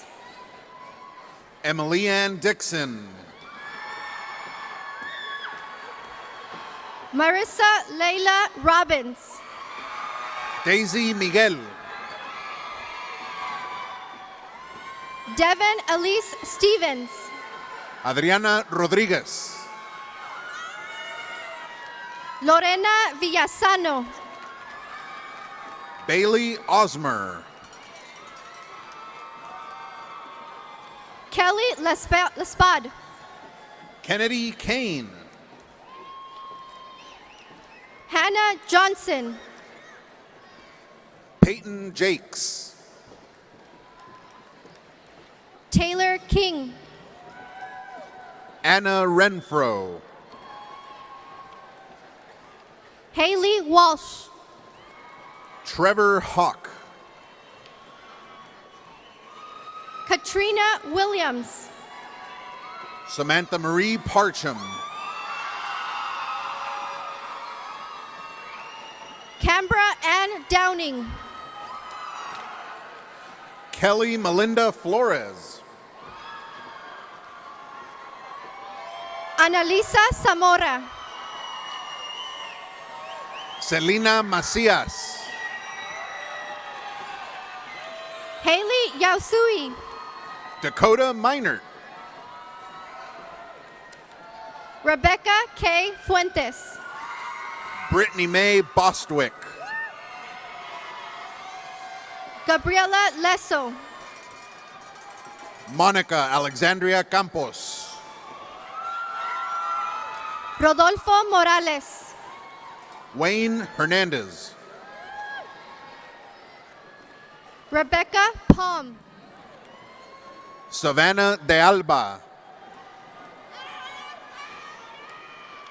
Emily Ann Dixon. Marissa Leila Robbins. Daisy Miguel. Devin Elise Stevens. Adriana Rodriguez. Lorena Villasano. Bailey Osmer. Kelly Lespad. Kennedy Kane. Hannah Johnson. Peyton Jakes. Taylor King. Anna Renfro. Haley Walsh. Trevor Hawk. Katrina Williams. Samantha Marie Parcham. Canberra Ann Downing. Kelly Melinda Flores. Analisa Zamora. Selena Macias. Haley Yausui. Dakota Minert. Rebecca K. Fuentes. Brittany Mae Bostwick. Gabriela Leso. Monica Alexandria Campos. Rodolfo Morales. Wayne Hernandez. Rebecca Palm. Savannah de Alba.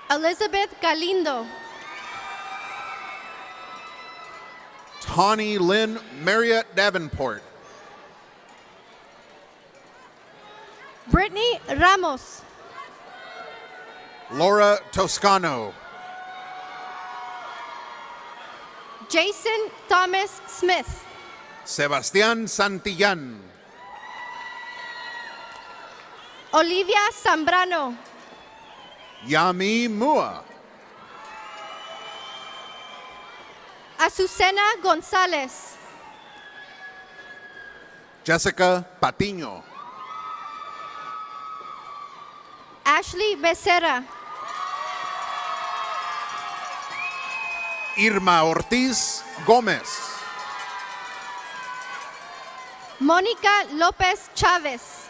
Elizabeth Galindo. Tawny Lynn Marriott Davenport. Brittany Ramos. Laura Toscano. Jason Thomas Smith. Sebastián Santillan. Olivia Zambrano. Yami Mua. Azucena Gonzalez. Jessica Patiño. Ashley Becerra. Irma Ortiz Gómez. Mónica López Chávez.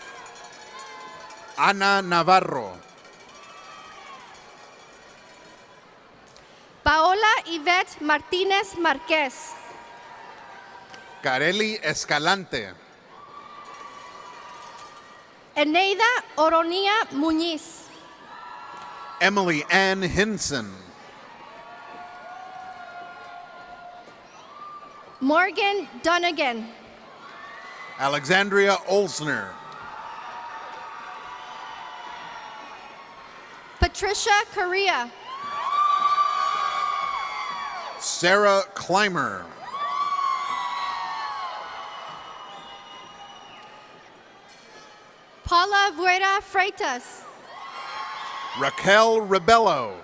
Ana Navarro. Paola Yvette Martínez Márquez. Carely Escalante. Eneida Oronía Muñiz. Emily Ann Hinson. Morgan Dunnigan. Alexandria Olsner. Patricia Correa. Sarah Clymer. Paula Vuera Freitas. Raquel Rebello.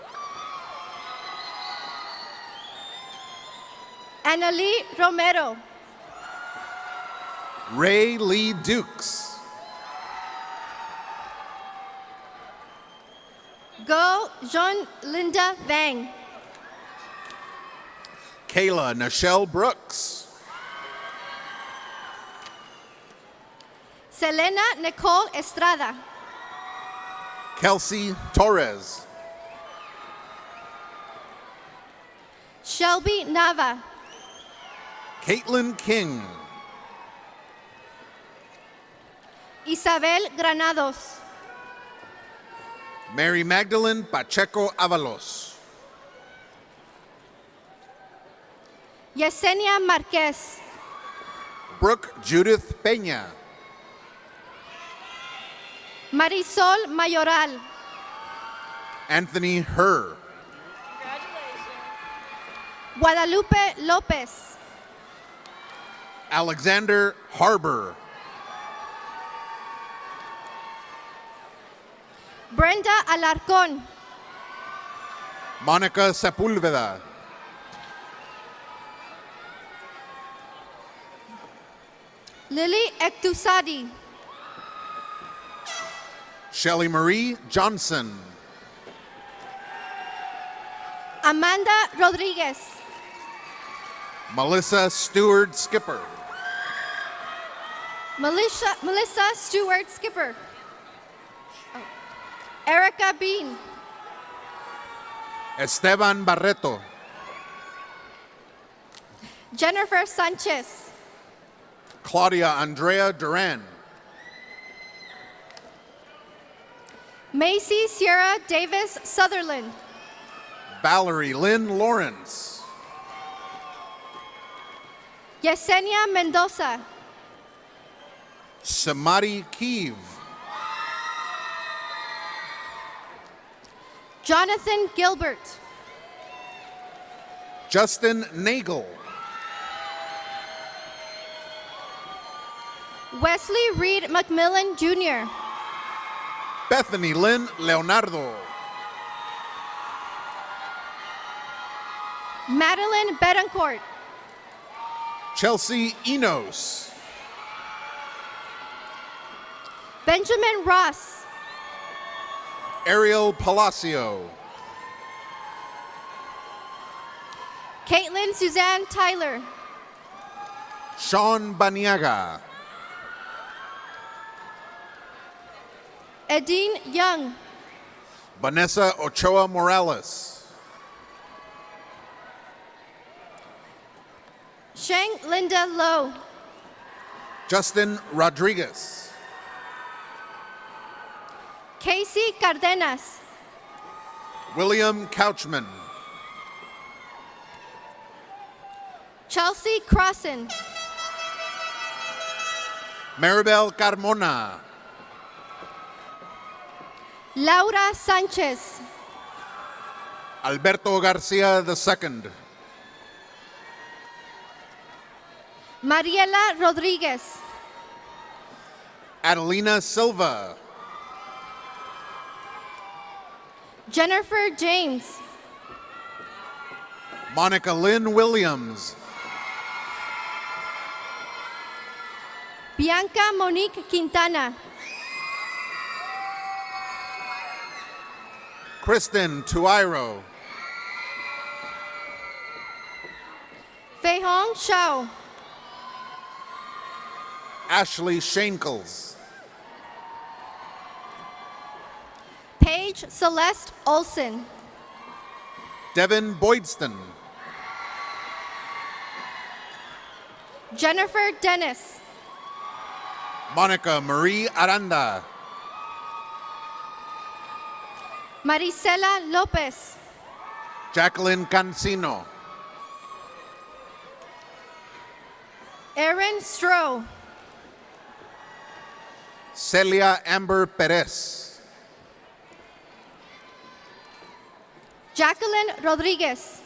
Annalie Romero. Ray Lee Dukes. Go Jean Linda Vang. Kayla Nichelle Brooks. Selena Nicole Estrada. Kelsey Torres. Shelby Nava. Caitlin King. Isabel Granados. Mary Magdalene Pacheco Avalos. Yesenia Marquez. Brooke Judith Peña. Marisol Mayoral. Anthony Herr. Guadalupe López. Alexander Harbor. Brenda Alarcón. Monica Sepúlveda. Lily Ektusadi. Shelly Marie Johnson. Amanda Rodriguez. Melissa Stewart Skipper. Melissa Stewart Skipper. Oh. Erica Bean. Esteban Barreto. Jennifer Sanchez. Claudia Andrea Duran. Macy Sierra Davis Sutherland. Valerie Lynn Lawrence. Yesenia Mendoza. Samadi Kiev. Jonathan Gilbert. Justin Nagel. Wesley Reed McMillan Jr. Bethany Lynn Leonardo. Madeline Betancourt. Chelsea Enos. Benjamin Ross. Ariel Palacio. Caitlin Suzanne Tyler. Sean Baniaga. Edine Young. Vanessa Ochoa Morales. Sheng Linda Lowe. Justin Rodriguez. Casey Cardenas, William Couchman, Chelsea Crossan, Maribel Carmona, Laura Sanchez, Alberto Garcia II, Mariela Rodriguez, Adelina Silva, Jennifer James, Monica Lynn Williams, Bianca Monique Quintana, Kristen Tuiro, Feihong Shao, Ashley Shankles, Paige Celeste Olson, Devin Boydston, Jennifer Dennis, Monica Marie Aranda, Marisela Lopez, Jacqueline Cancino, Erin Stroh, Celia Amber Perez, Jacqueline Rodriguez,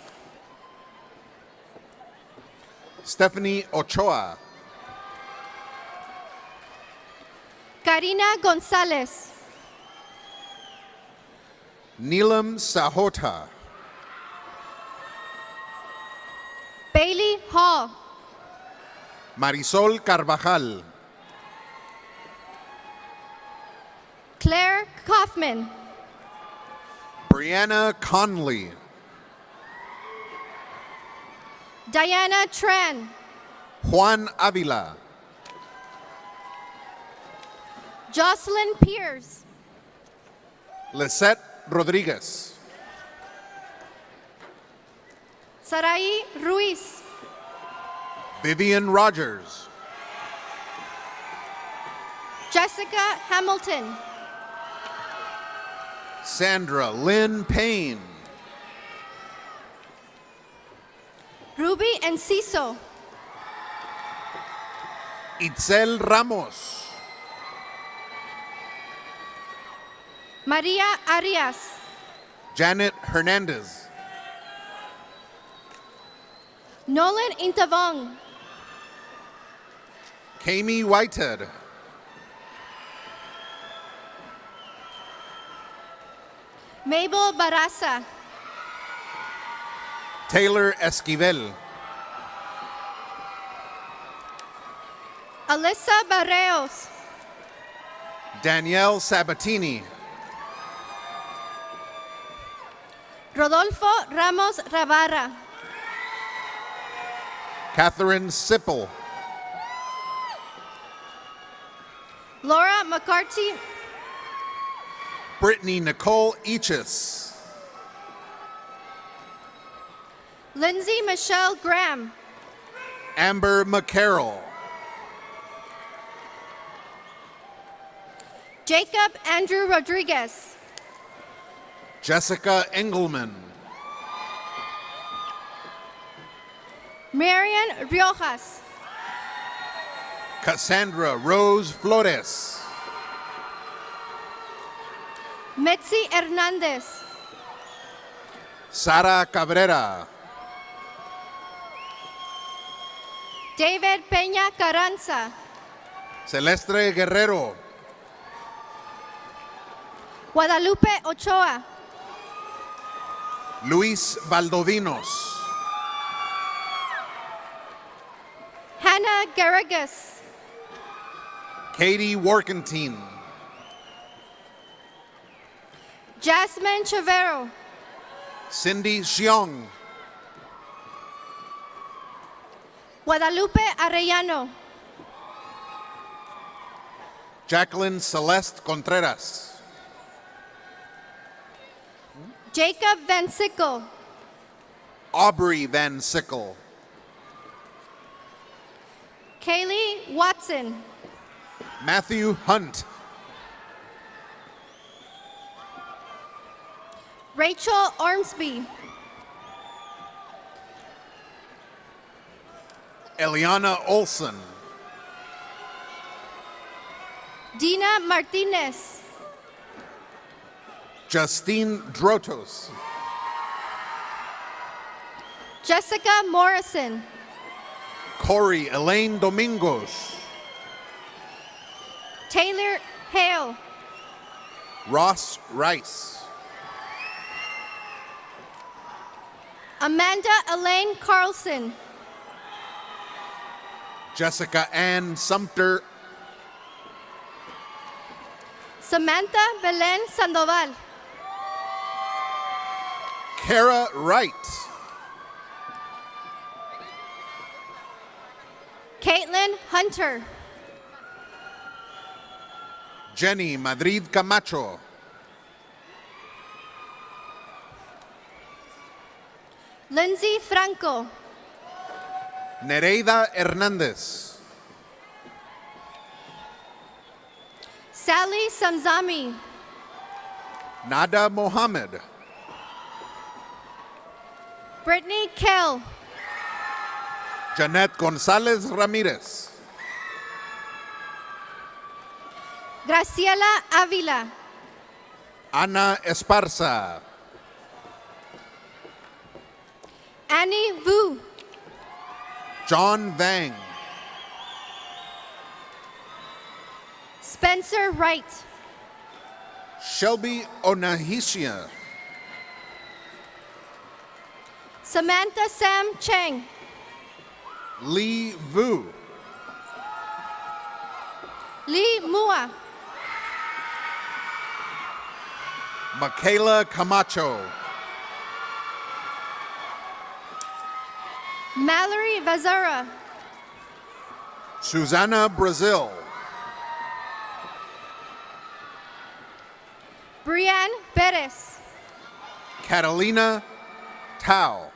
Stephanie Ochoa, Karina Gonzalez, Neelam Sahota, Bailey Hall, Marisol Carvajal, Claire Kaufman, Brianna Conley, Diana Tran, Juan Avila, Jocelyn Pierce, Lisette Rodriguez, Sarai Ruiz, Vivian Rogers, Jessica Hamilton, Sandra Lynn Payne, Ruby Enciso, Itzel Ramos, Maria Arias, Janet Hernandez, Nolan Intavong, Kami Whitehead, Mabel Barasa, Taylor Esquivel, Alyssa Barreos, Danielle Sabatini, Rodolfo Ramos Rabarra, Catherine Sipple, Laura McCarthy, Brittany Nicole Eachis, Lindsay Michelle Graham, Amber McCarroll, Jacob Andrew Rodriguez, Jessica Engelman, Marian Riojas, Cassandra Rose Flores, Metzi Hernandez, Sara Cabrera, David Peña Carranza, Celeste Guerrero, Guadalupe Ochoa, Luis Valdovinos, Hannah Garrigus, Katie Warkentine, Jasmine Chavero, Cindy Xiong, Guadalupe Arellano, Jacqueline Celeste Contreras, Jacob Van Sickle, Aubrey Van Sickle, Kaylee Watson, Matthew Hunt, Rachel Ormsby. Eliana Olson. Dina Martinez. Justine Drotos. Jessica Morrison. Corey Elaine Domingos. Taylor Hale. Ross Rice. Amanda Elaine Carlson. Jessica Ann Sumter. Samantha Belen Sandoval. Kara Wright. Caitlin Hunter. Jenny Madrid Camacho. Lindsay Franco. Nereida Hernandez. Sally Samzami. Nada Mohammed. Brittany Kell. Jeanette Gonzalez Ramirez. Graciela Avila. Ana Esparza. Annie Vu. John Vang. Spencer Wright. Shelby Onahishia. Samantha Sam Cheng. Lee Vu. Lee Mua. Michaela Camacho. Mallory Vazara. Susanna Brazil. Brianne Perez. Catalina Tao.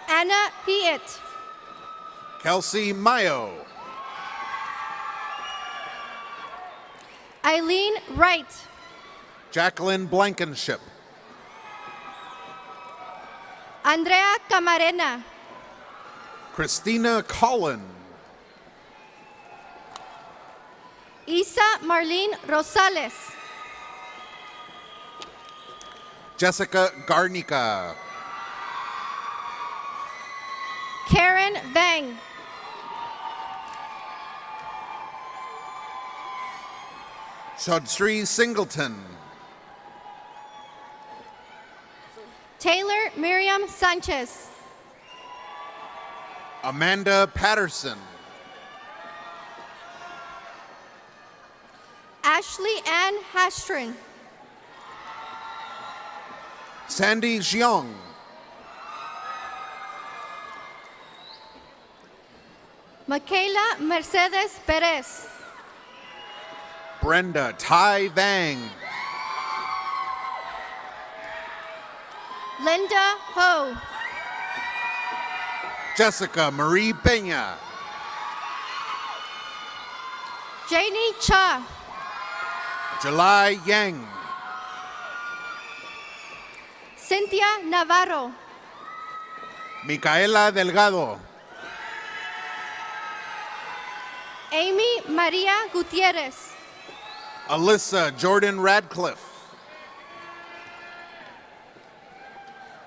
Anna Hiet. Kelsey Mayo. Eileen Wright. Jacqueline Blankenship. Andrea Camarena. Christina Collin. Isa Marlene Rosales. Jessica Garnica. Karen Vang. Chaudhry Singleton. Taylor Miriam Sanchez. Amanda Patterson. Ashley Ann Hastrin. Sandy Xiong. Michaela Mercedes Perez. Brenda Tai Vang. Linda Ho. Jessica Marie Peña. Janie Cha. July Yang. Cynthia Navarro. Micaela Delgado. Amy Maria Gutierrez. Alyssa Jordan Radcliffe.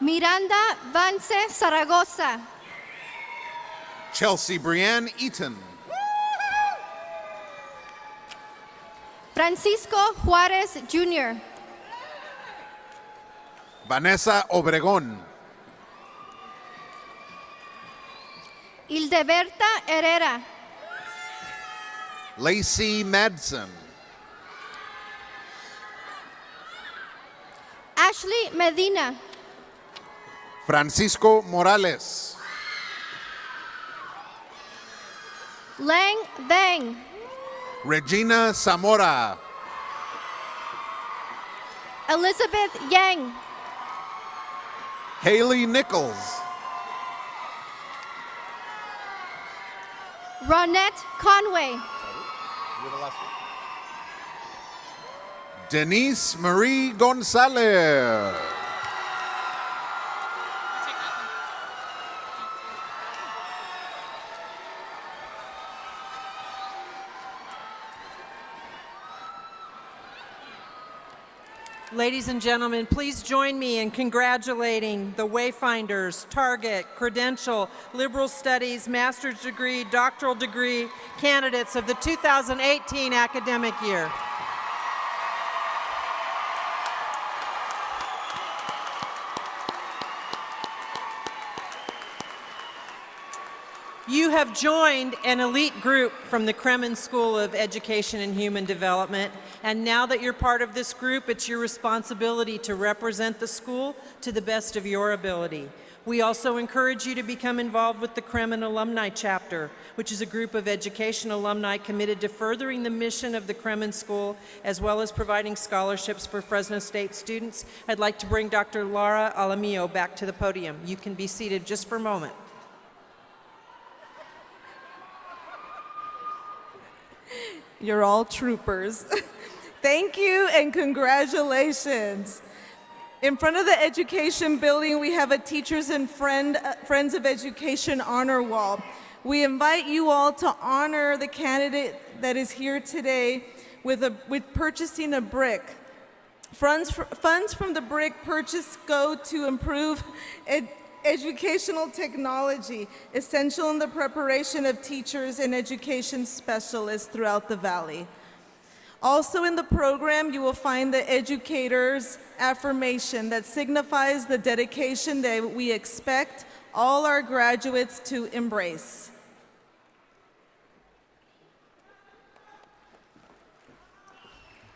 Miranda Vance Zaragoza. Chelsea Brianne Eaton. Francisco Juarez Jr. Vanessa Obregón. Hildeberta Herrera. Lacey Madsen. Ashley Medina. Francisco Morales. Lang Vang. Regina Zamora. Elizabeth Yang. Haley Nichols. Ronette Conway. Denise Marie Gonzalez. Ladies and gentlemen, please join me in congratulating the Wayfinders, Target, Credential, Liberal Studies, Master's Degree, Doctoral Degree candidates of the 2018 academic year. You have joined an elite group from the Kremen School of Education and Human Development, and now that you're part of this group, it's your responsibility to represent the school to the best of your ability. We also encourage you to become involved with the Kremen Alumni Chapter, which is a group of education alumni committed to furthering the mission of the Kremen School, as well as providing scholarships for Fresno State students. I'd like to bring Dr. Laura Alamillo back to the podium. You can be seated just for a moment. You're all troopers. Thank you and congratulations. In front of the Education Building, we have a Teachers and Friends of Education honor wall. We invite you all to honor the candidate that is here today with purchasing a brick. Funds from the brick purchase go to improve educational technology, essential in the preparation of teachers and education specialists throughout the Valley. Also in the program, you will find the educator's affirmation that signifies the dedication that we expect all our graduates to embrace.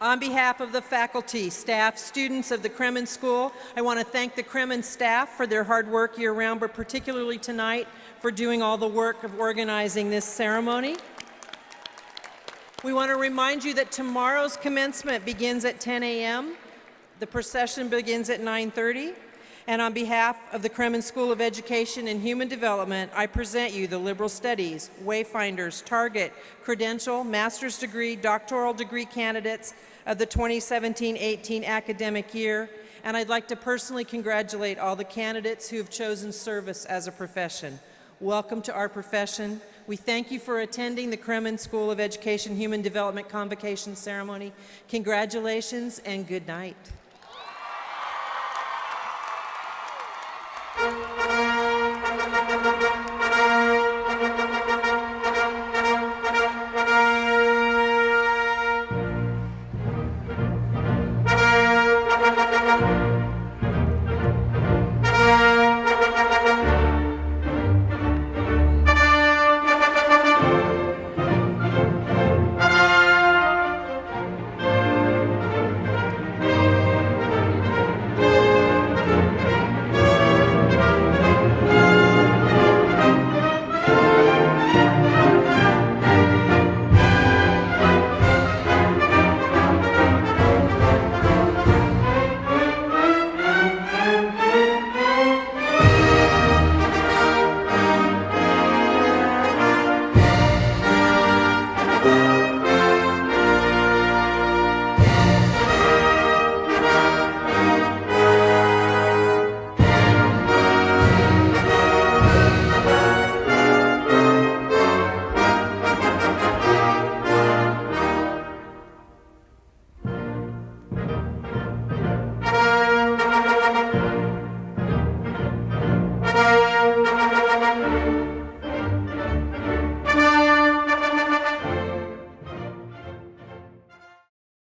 On behalf of the faculty, staff, students of the Kremen School, I want to thank the Kremen staff for their hard work year-round, but particularly tonight for doing all the work of organizing this ceremony. We want to remind you that tomorrow's commencement begins at 10 a.m. The procession begins at 9:30. And on behalf of the Kremen School of Education and Human Development, I present you the Liberal Studies, Wayfinders, Target, Credential, Master's Degree, Doctoral Degree candidates of the 2017-18 academic year. And I'd like to personally congratulate all the candidates who have chosen service as a profession. Welcome to our profession. We thank you for attending the Kremen School of Education Human Development Convocation Ceremony. Congratulations and good night.